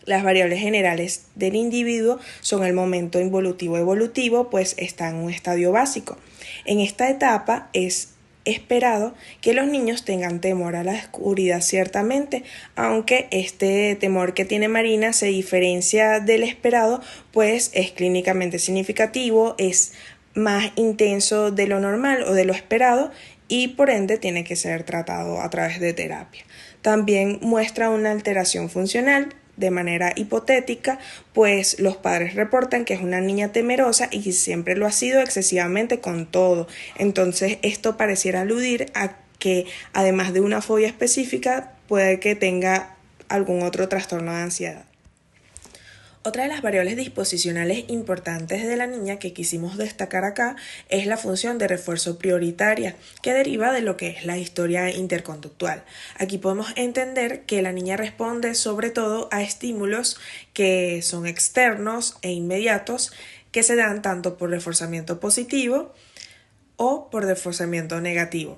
Las variables generales del individuo son el momento involutivo evolutivo, pues está en un estadio básico. En esta etapa es esperado que los niños tengan temor a la oscuridad ciertamente, aunque este temor que tiene Marina se diferencia del esperado, pues es clínicamente significativo, es más intenso de lo normal o de lo esperado y por ende tiene que ser tratado a través de terapia. También muestra una alteración funcional de manera hipotética, pues los padres reportan que es una niña temerosa y siempre lo ha sido excesivamente con todo. Entonces esto pareciera aludir a que además de una fobia específica puede que tenga algún otro trastorno de ansiedad. Otra de las variables disposicionales importantes de la niña que quisimos destacar acá es la función de refuerzo prioritaria, que deriva de lo que es la historia interconductual. Aquí podemos entender que la niña responde sobre todo a estímulos que son externos e inmediatos, que se dan tanto por reforzamiento positivo o por reforzamiento negativo.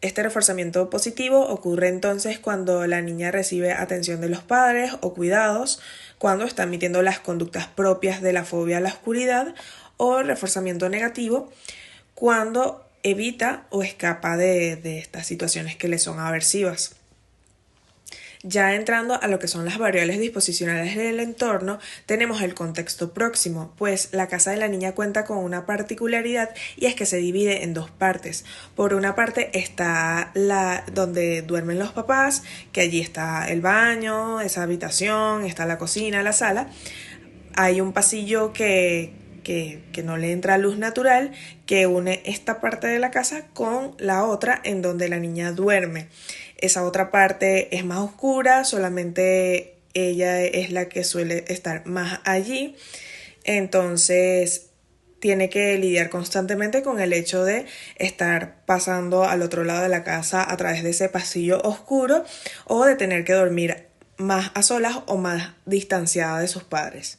Este reforzamiento positivo ocurre entonces cuando la niña recibe atención de los padres o cuidados, cuando está emitiendo las conductas propias de la fobia a la oscuridad, o reforzamiento negativo cuando evita o escapa de estas situaciones que le son aversivas. Ya entrando a lo que son las variables disposicionales del entorno, tenemos el contexto próximo, pues la casa de la niña cuenta con una particularidad y es que se divide en dos partes. Por una parte está la donde duermen los papás, que allí está el baño, esa habitación, está la cocina, la sala. Hay un pasillo que no le entra luz natural, que une esta parte de la casa con la otra en donde la niña duerme. Esa otra parte es más oscura, solamente ella es la que suele estar más allí, entonces tiene que lidiar constantemente con el hecho de estar pasando al otro lado de la casa a través de ese pasillo oscuro o de tener que dormir más a solas o más distanciada de sus padres.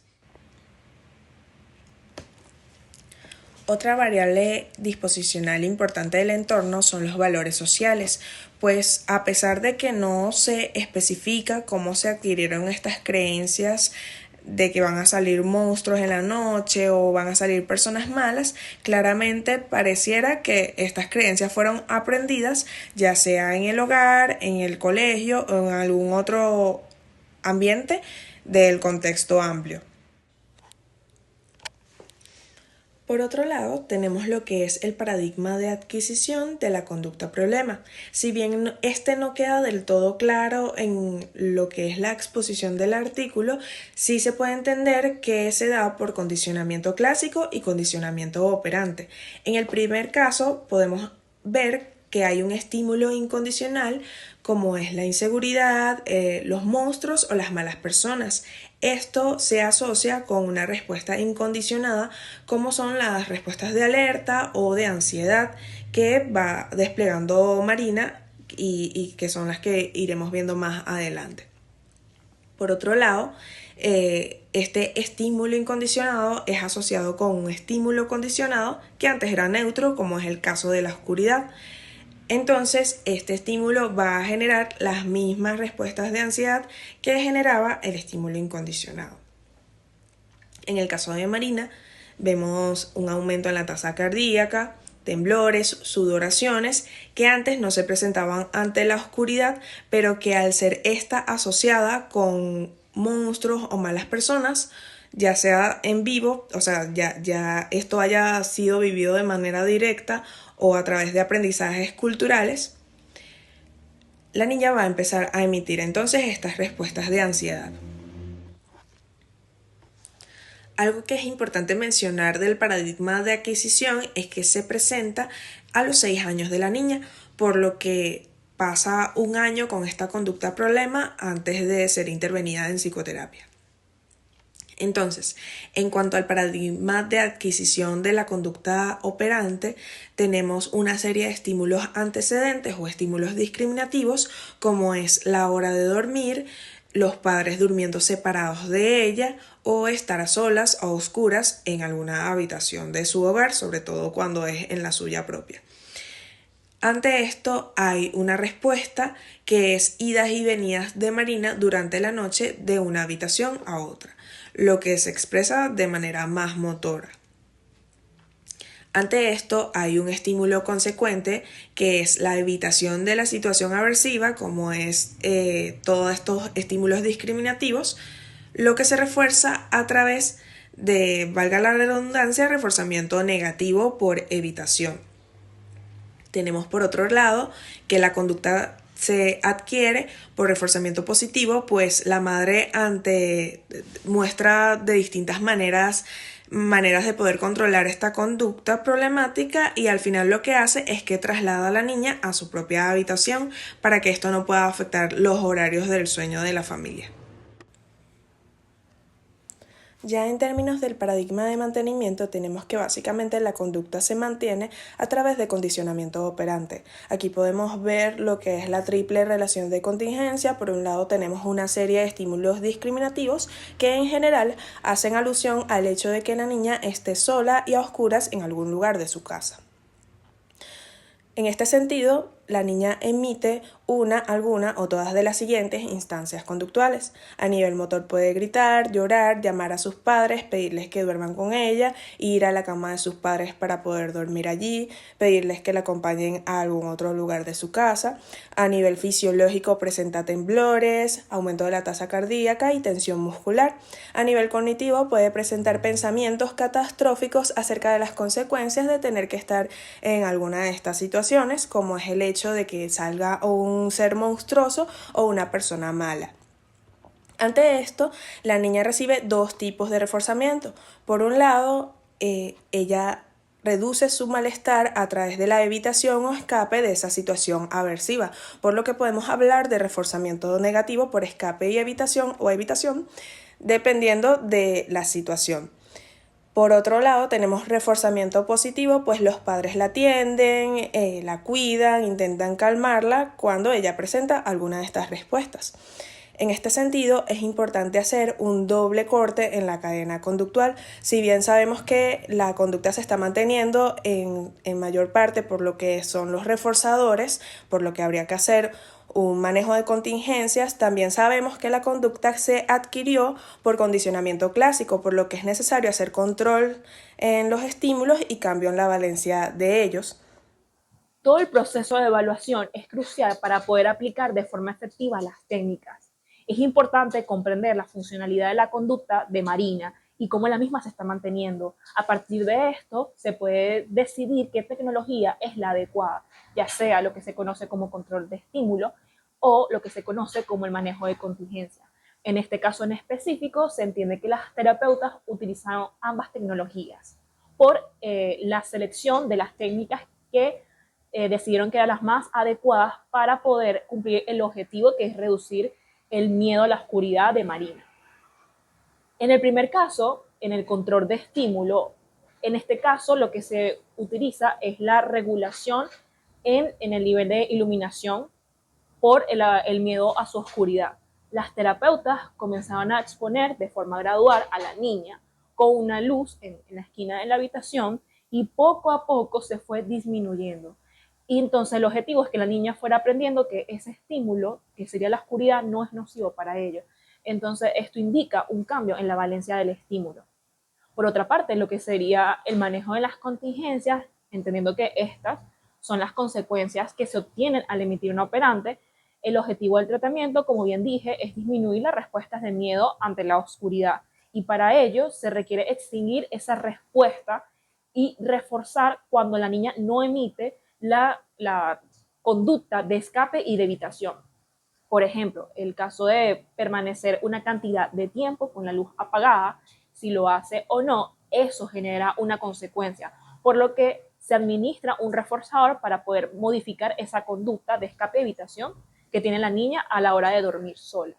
Otra variable disposicional importante del entorno son los valores sociales, pues a pesar de que no se especifica cómo se adquirieron estas creencias de que van a salir monstruos en la noche o van a salir personas malas, claramente pareciera que estas creencias fueron aprendidas ya sea en el hogar, en el colegio o en algún otro ambiente del contexto amplio. Por otro lado, tenemos lo que es el paradigma de adquisición de la conducta problema. Si bien este no queda del todo claro en lo que es la exposición del artículo, sí se puede entender que se da por condicionamiento clásico y condicionamiento operante. En el primer caso, podemos ver que hay un estímulo incondicional como es la inseguridad, los monstruos o las malas personas. Esto se asocia con una respuesta incondicionada como son las respuestas de alerta o de ansiedad que va desplegando Marina y que son las que iremos viendo más adelante. Por otro lado, este estímulo incondicionado es asociado con un estímulo condicionado que antes era neutro, como es el caso de la oscuridad. Entonces, este estímulo va a generar las mismas respuestas de ansiedad que generaba el estímulo incondicionado. En el caso de Marina, vemos un aumento en la tasa cardíaca, temblores, sudoraciones, que antes no se presentaban ante la oscuridad, pero que al ser esta asociada con monstruos o malas personas, ya sea en vivo, o sea, ya esto haya sido vivido de manera directa o a través de aprendizajes culturales, la niña va a empezar a emitir entonces estas respuestas de ansiedad. Algo que es importante mencionar del paradigma de adquisición es que se presenta a los 6 años de la niña, por lo que pasa un año con esta conducta problema antes de ser intervenida en psicoterapia. Entonces, en cuanto al paradigma de adquisición de la conducta operante, tenemos una serie de estímulos antecedentes o estímulos discriminativos, como es la hora de dormir, los padres durmiendo separados de ella o estar a solas o a oscuras en alguna habitación de su hogar, sobre todo cuando es en la suya propia. Ante esto hay una respuesta que es idas y venidas de Marina durante la noche de una habitación a otra, lo que se expresa de manera más motora. Ante esto hay un estímulo consecuente que es la evitación de la situación aversiva, como es todos estos estímulos discriminativos, lo que se refuerza a través de, valga la redundancia, reforzamiento negativo por evitación. Tenemos por otro lado que la conducta se adquiere por reforzamiento positivo, pues la madre muestra de distintas maneras de poder controlar esta conducta problemática y al final lo que hace es que traslada a la niña a su propia habitación para que esto no pueda afectar los horarios del sueño de la familia. Ya en términos del paradigma de mantenimiento tenemos que básicamente la conducta se mantiene a través de condicionamiento operante. Aquí podemos ver lo que es la triple relación de contingencia. Por un lado tenemos una serie de estímulos discriminativos que en general hacen alusión al hecho de que la niña esté sola y a oscuras en algún lugar de su casa. En este sentido, la niña emite una, alguna o todas de las siguientes instancias conductuales. A nivel motor puede gritar, llorar, llamar a sus padres, pedirles que duerman con ella, ir a la cama de sus padres para poder dormir allí, pedirles que la acompañen a algún otro lugar de su casa. A nivel fisiológico presenta temblores, aumento de la tasa cardíaca y tensión muscular. A nivel cognitivo puede presentar pensamientos catastróficos acerca de las consecuencias de tener que estar en alguna de estas situaciones, como es el hecho de que salga un ser monstruoso o una persona mala. Ante esto, la niña recibe dos tipos de reforzamiento. Por un lado, ella reduce su malestar a través de la evitación o escape de esa situación aversiva, por lo que podemos hablar de reforzamiento negativo por escape y evitación o evitación, dependiendo de la situación. Por otro lado, tenemos reforzamiento positivo, pues los padres la atienden, la cuidan, intentan calmarla cuando ella presenta alguna de estas respuestas. En este sentido, es importante hacer un doble corte en la cadena conductual. Si bien sabemos que la conducta se está manteniendo en mayor parte por lo que son los reforzadores, por lo que habría que hacer un manejo de contingencias, también sabemos que la conducta se adquirió por condicionamiento clásico, por lo que es necesario hacer control en los estímulos y cambio en la valencia de ellos. Todo el proceso de evaluación es crucial para poder aplicar de forma efectiva las técnicas. Es importante comprender la funcionalidad de la conducta de Marina y cómo la misma se está manteniendo. A partir de esto, se puede decidir qué tecnología es la adecuada, ya sea lo que se conoce como control de estímulo o lo que se conoce como el manejo de contingencia. En este caso en específico, se entiende que las terapeutas utilizaron ambas tecnologías por la selección de las técnicas que decidieron que eran las más adecuadas para poder cumplir el objetivo, que es reducir el miedo a la oscuridad de Marina. En el primer caso, en el control de estímulo, en este caso lo que se utiliza es la regulación en el nivel de iluminación por el miedo a su oscuridad. Las terapeutas comenzaban a exponer de forma gradual a la niña con una luz en la esquina de la habitación y poco a poco se fue disminuyendo. Y entonces el objetivo es que la niña fuera aprendiendo que ese estímulo, que sería la oscuridad, no es nocivo para ella. Entonces esto indica un cambio en la valencia del estímulo. Por otra parte, lo que sería el manejo de las contingencias, entendiendo que estas son las consecuencias que se obtienen al emitir un operante, el objetivo del tratamiento, como bien dije, es disminuir las respuestas de miedo ante la oscuridad. Y para ello se requiere extinguir esa respuesta y reforzar cuando la niña no emite la conducta de escape y de evitación. Por ejemplo, el caso de permanecer una cantidad de tiempo con la luz apagada, si lo hace o no, eso genera una consecuencia, por lo que se administra un reforzador para poder modificar esa conducta de escape y evitación que tiene la niña a la hora de dormir sola.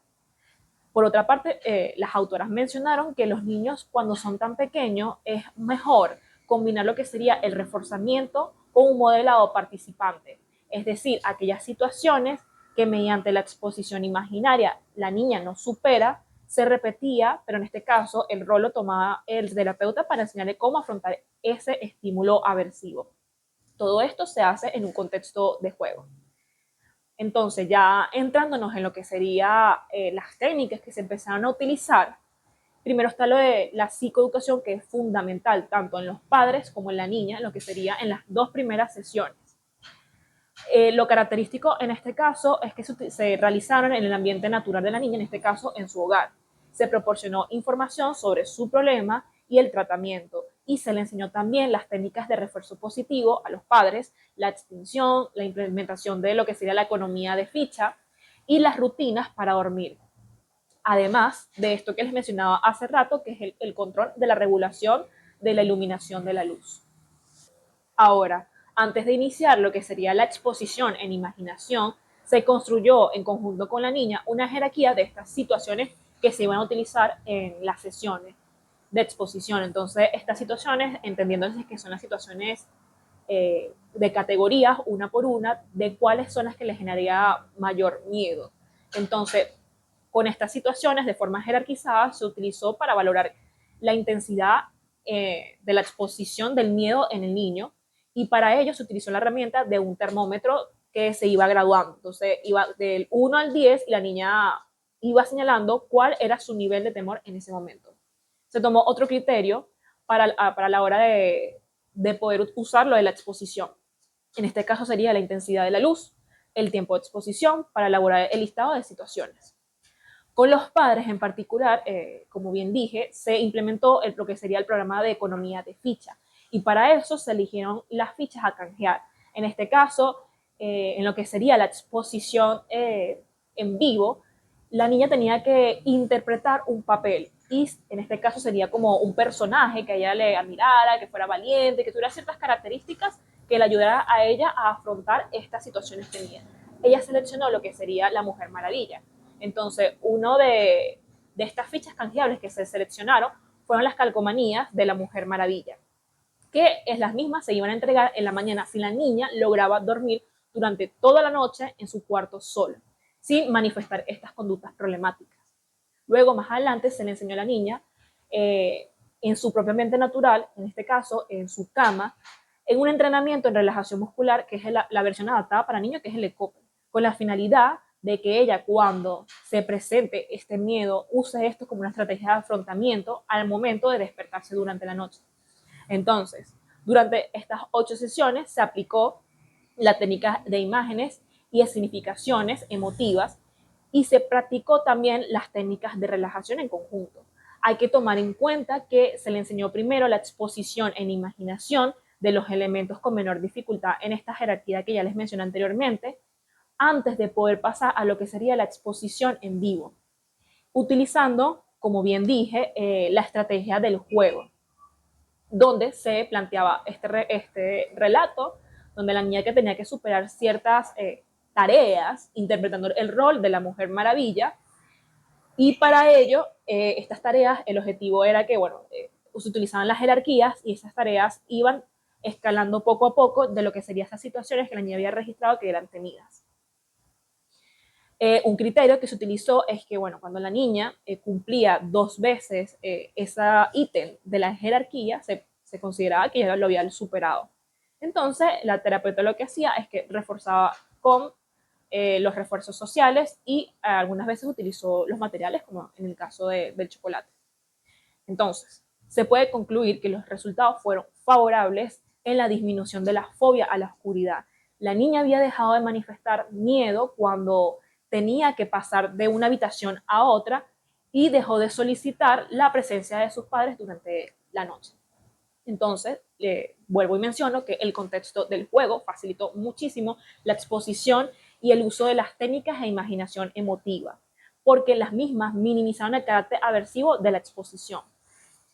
Por otra parte, las autoras mencionaron que los niños cuando son tan pequeños es mejor combinar lo que sería el reforzamiento con un modelado participante, es decir, aquellas situaciones que mediante la exposición imaginaria la niña no supera, se repetía, pero en este caso el rol lo tomaba el terapeuta para enseñarle cómo afrontar ese estímulo aversivo. todo esto se hace en un contexto de juego. Entonces, ya entrándonos en lo que serían las técnicas que se empezaron a utilizar, primero está lo de la psicoeducación, que es fundamental tanto en los padres como en la niña, lo que sería en las 2 primeras sesiones. Lo característico en este caso es que se realizaron en el ambiente natural de la niña, en este caso en su hogar. Se proporcionó información sobre su problema y el tratamiento, y se le enseñó también las técnicas de refuerzo positivo a los padres, la extinción, la implementación de lo que sería la economía de ficha y las rutinas para dormir. Además de esto que les mencionaba hace rato, que es el control de la regulación de la iluminación de la luz. Ahora, antes de iniciar lo que sería la exposición en imaginación, se construyó en conjunto con la niña una jerarquía de estas situaciones que se iban a utilizar en las sesiones de exposición. Entonces, estas situaciones, entendiendo que son las situaciones de categorías, una por una, de cuáles son las que les generaría mayor miedo. Entonces, con estas situaciones de forma jerarquizada se utilizó para valorar la intensidad de la exposición del miedo en el niño, y para ello se utilizó la herramienta de un termómetro que se iba graduando. Entonces iba del 1 al 10 y la niña iba señalando cuál era su nivel de temor en ese momento. Se tomó otro criterio para la hora de poder usarlo de la exposición. En este caso sería la intensidad de la luz, el tiempo de exposición para elaborar el listado de situaciones. Con los padres en particular, como bien dije, se implementó lo que sería el programa de economía de ficha, y para eso se eligieron las fichas a canjear. En este caso, en lo que sería la exposición en vivo, la niña tenía que interpretar un papel, y en este caso sería como un personaje que a ella le admirara, que fuera valiente, que tuviera ciertas características que le ayudara a ella a afrontar estas situaciones que tenía. Ella seleccionó lo que sería la Mujer Maravilla. Entonces, uno de estas fichas canjeables que se seleccionaron fueron las calcomanías de la Mujer Maravilla, que es las mismas se iban a entregar en la mañana si la niña lograba dormir durante toda la noche en su cuarto sola, sin manifestar estas conductas problemáticas. Luego, más adelante, se le enseñó a la niña en su propio ambiente natural, en este caso en su cama, en un entrenamiento en relajación muscular, que es la versión adaptada para niños, que es el ECOPE, con la finalidad de que ella, cuando se presente este miedo, use esto como una estrategia de afrontamiento al momento de despertarse durante la noche. Entonces, durante estas 8 sesiones se aplicó la técnica de imágenes y escenificaciones emotivas, y se practicó también las técnicas de relajación en conjunto. Hay que tomar en cuenta que se le enseñó primero la exposición en imaginación de los elementos con menor dificultad en esta jerarquía que ya les mencioné anteriormente, antes de poder pasar a lo que sería la exposición en vivo, utilizando, como bien dije, la estrategia del juego, donde se planteaba este relato, donde la niña que tenía que superar ciertas tareas, interpretando el rol de la Mujer Maravilla, y para ello, estas tareas, el objetivo era que, bueno, se utilizaban las jerarquías y esas tareas iban escalando poco a poco de lo que serían esas situaciones que la niña había registrado que eran temidas. Un criterio que se utilizó es que, bueno, cuando la niña cumplía 2 veces ese ítem de la jerarquía, se consideraba que ya lo había superado. Entonces, la terapeuta lo que hacía es que reforzaba con los refuerzos sociales, y algunas veces utilizó los materiales, como en el caso del chocolate. Entonces, se puede concluir que los resultados fueron favorables en la disminución de la fobia a la oscuridad. La niña había dejado de manifestar miedo cuando tenía que pasar de una habitación a otra, y dejó de solicitar la presencia de sus padres durante la noche. Entonces, vuelvo y menciono que el contexto del juego facilitó muchísimo la exposición y el uso de las técnicas de imaginación emotiva, porque las mismas minimizaron el carácter aversivo de la exposición.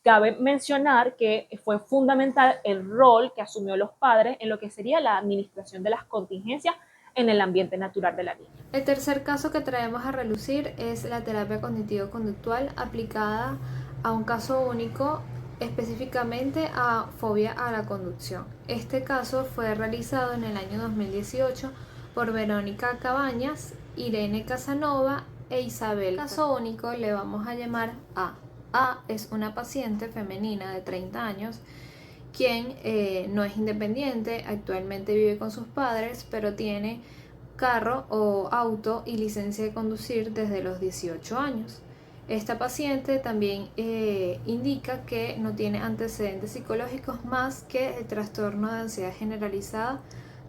Cabe mencionar que fue fundamental el rol que asumió los padres en lo que sería la administración de las contingencias en el ambiente natural de la niña. El tercer caso que traemos a relucir es la terapia cognitivo-conductual aplicada a un caso único, específicamente a fobia a la conducción. Este caso fue realizado en el año 2018 por Verónica Cabañas, Irene Casanova e Isabel. Caso único le vamos a llamar A. A es una paciente femenina de 30 años quien no es independiente, actualmente vive con sus padres, pero tiene carro o auto y licencia de conducir desde los 18 años. Esta paciente también indica que no tiene antecedentes psicológicos más que el trastorno de ansiedad generalizada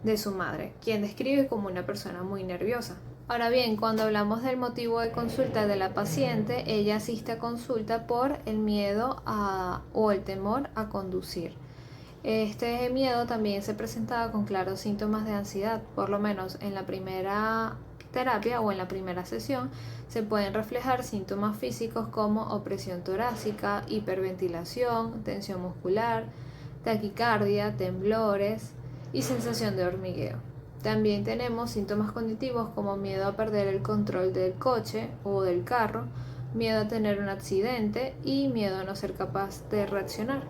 de su madre, quien describe como una persona muy nerviosa. Ahora bien, cuando hablamos del motivo de consulta de la paciente, ella asiste a consulta por el miedo o el temor a conducir. Este miedo también se presentaba con claros síntomas de ansiedad, por lo menos en la primera terapia o en la primera sesión se pueden reflejar síntomas físicos como opresión torácica, hiperventilación, tensión muscular, taquicardia, temblores y sensación de hormigueo. También tenemos síntomas cognitivos como miedo a perder el control del coche o del carro, miedo a tener un accidente y miedo a no ser capaz de reaccionar.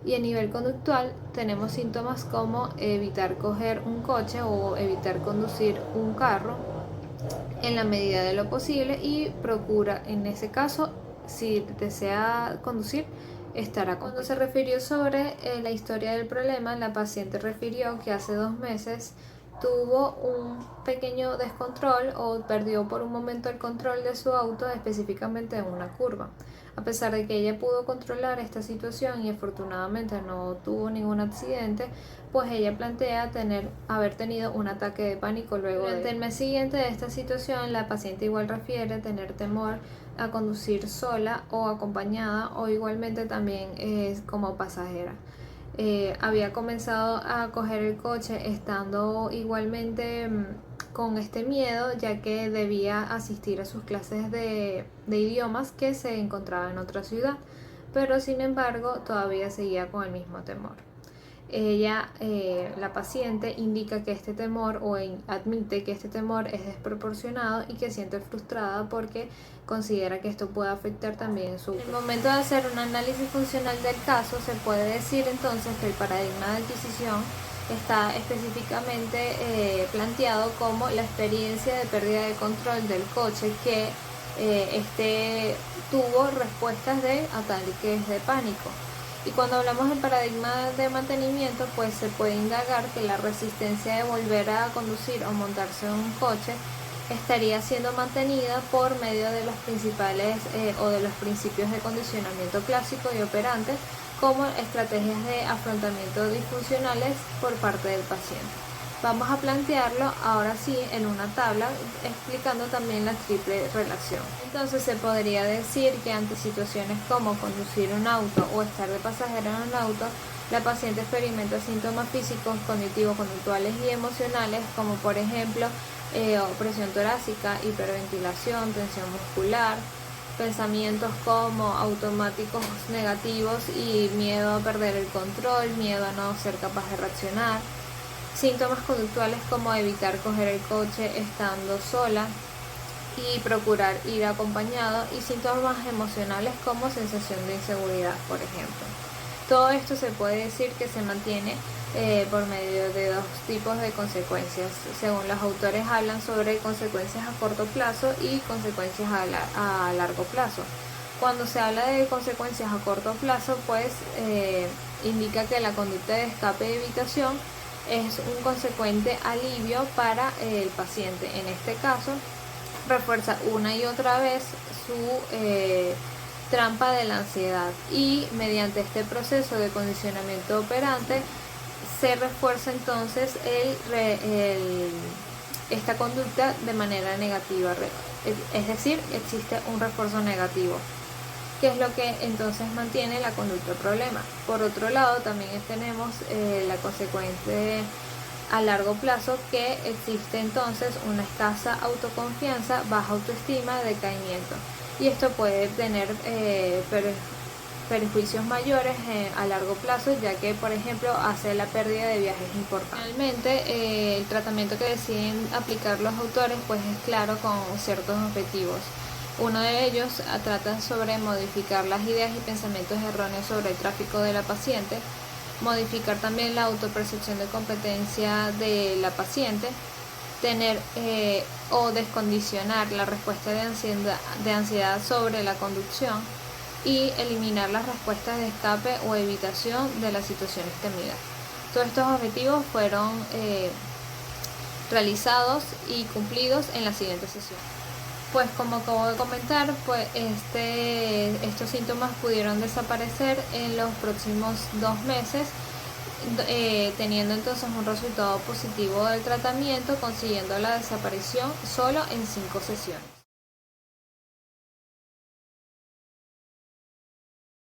Y a nivel conductual tenemos síntomas como evitar coger un coche o evitar conducir un carro en la medida de lo posible y procura, en ese caso, si desea conducir, estar acompañado. Cuando se refirió sobre la historia del problema, la paciente refirió que hace 2 meses tuvo un pequeño descontrol o perdió por un momento el control de su auto, específicamente en una curva. A pesar de que ella pudo controlar esta situación y afortunadamente no tuvo ningún accidente, pues ella plantea haber tenido un ataque de pánico luego. Durante el mes siguiente de esta situación, la paciente igual refiere tener temor a conducir sola o acompañada o igualmente también como pasajera. Había comenzado a coger el coche estando igualmente con este miedo, ya que debía asistir a sus clases de idiomas que se encontraba en otra ciudad, pero sin embargo todavía seguía con el mismo temor. Ella, la paciente, indica que este temor admite que este temor es desproporcionado y que siente frustrada porque considera que esto puede afectar también su... En el momento de hacer un análisis funcional del caso, se puede decir entonces que el paradigma de adquisición está específicamente planteado como la experiencia de pérdida de control del coche que tuvo respuestas de ataques de pánico. Y cuando hablamos del paradigma de mantenimiento, pues se puede indagar que la resistencia de volver a conducir o montarse en un coche estaría siendo mantenida por medio de los principales o de los principios de condicionamiento clásico y operantes, como estrategias de afrontamiento disfuncionales por parte del paciente. Vamos a plantearlo ahora sí en una tabla explicando también la triple relación. Entonces se podría decir que ante situaciones como conducir un auto o estar de pasajero en un auto, la paciente experimenta síntomas físicos, cognitivos, conductuales y emocionales como por ejemplo opresión torácica, hiperventilación, tensión muscular, pensamientos como automáticos negativos y miedo a perder el control, miedo a no ser capaz de reaccionar. Síntomas conductuales como evitar coger el coche estando sola y procurar ir acompañado, y síntomas emocionales como sensación de inseguridad, por ejemplo. Todo esto se puede decir que se mantiene por medio de 2 tipos de consecuencias. Según los autores hablan sobre consecuencias a corto plazo y consecuencias a largo plazo. Cuando se habla de consecuencias a corto plazo, pues indica que la conducta de escape y evitación es un consecuente alivio para el paciente. En este caso, refuerza una y otra vez su trampa de la ansiedad, y mediante este proceso de condicionamiento operante se refuerza entonces esta conducta de manera negativa, es decir, existe un refuerzo negativo, que es lo que entonces mantiene la conducta problema. Por otro lado, también tenemos la consecuencia a largo plazo, que existe entonces una escasa autoconfianza, baja autoestima, decaimiento, y esto puede tener perjuicios mayores a largo plazo, ya que por ejemplo hace la pérdida de viajes importantes. Finalmente, el tratamiento que deciden aplicar los autores pues es claro, con ciertos objetivos. Uno de ellos trata sobre modificar las ideas y pensamientos erróneos sobre el tráfico de la paciente, modificar también la autopercepción de competencia de la paciente, tener o descondicionar la respuesta de ansiedad sobre la conducción, y eliminar las respuestas de escape o evitación de las situaciones temidas. Todos estos objetivos fueron realizados y cumplidos en la siguiente sesión. Pues como acabo de comentar, pues estos síntomas pudieron desaparecer en los próximos 2 meses, teniendo entonces un resultado positivo del tratamiento, consiguiendo la desaparición solo en 5 sesiones.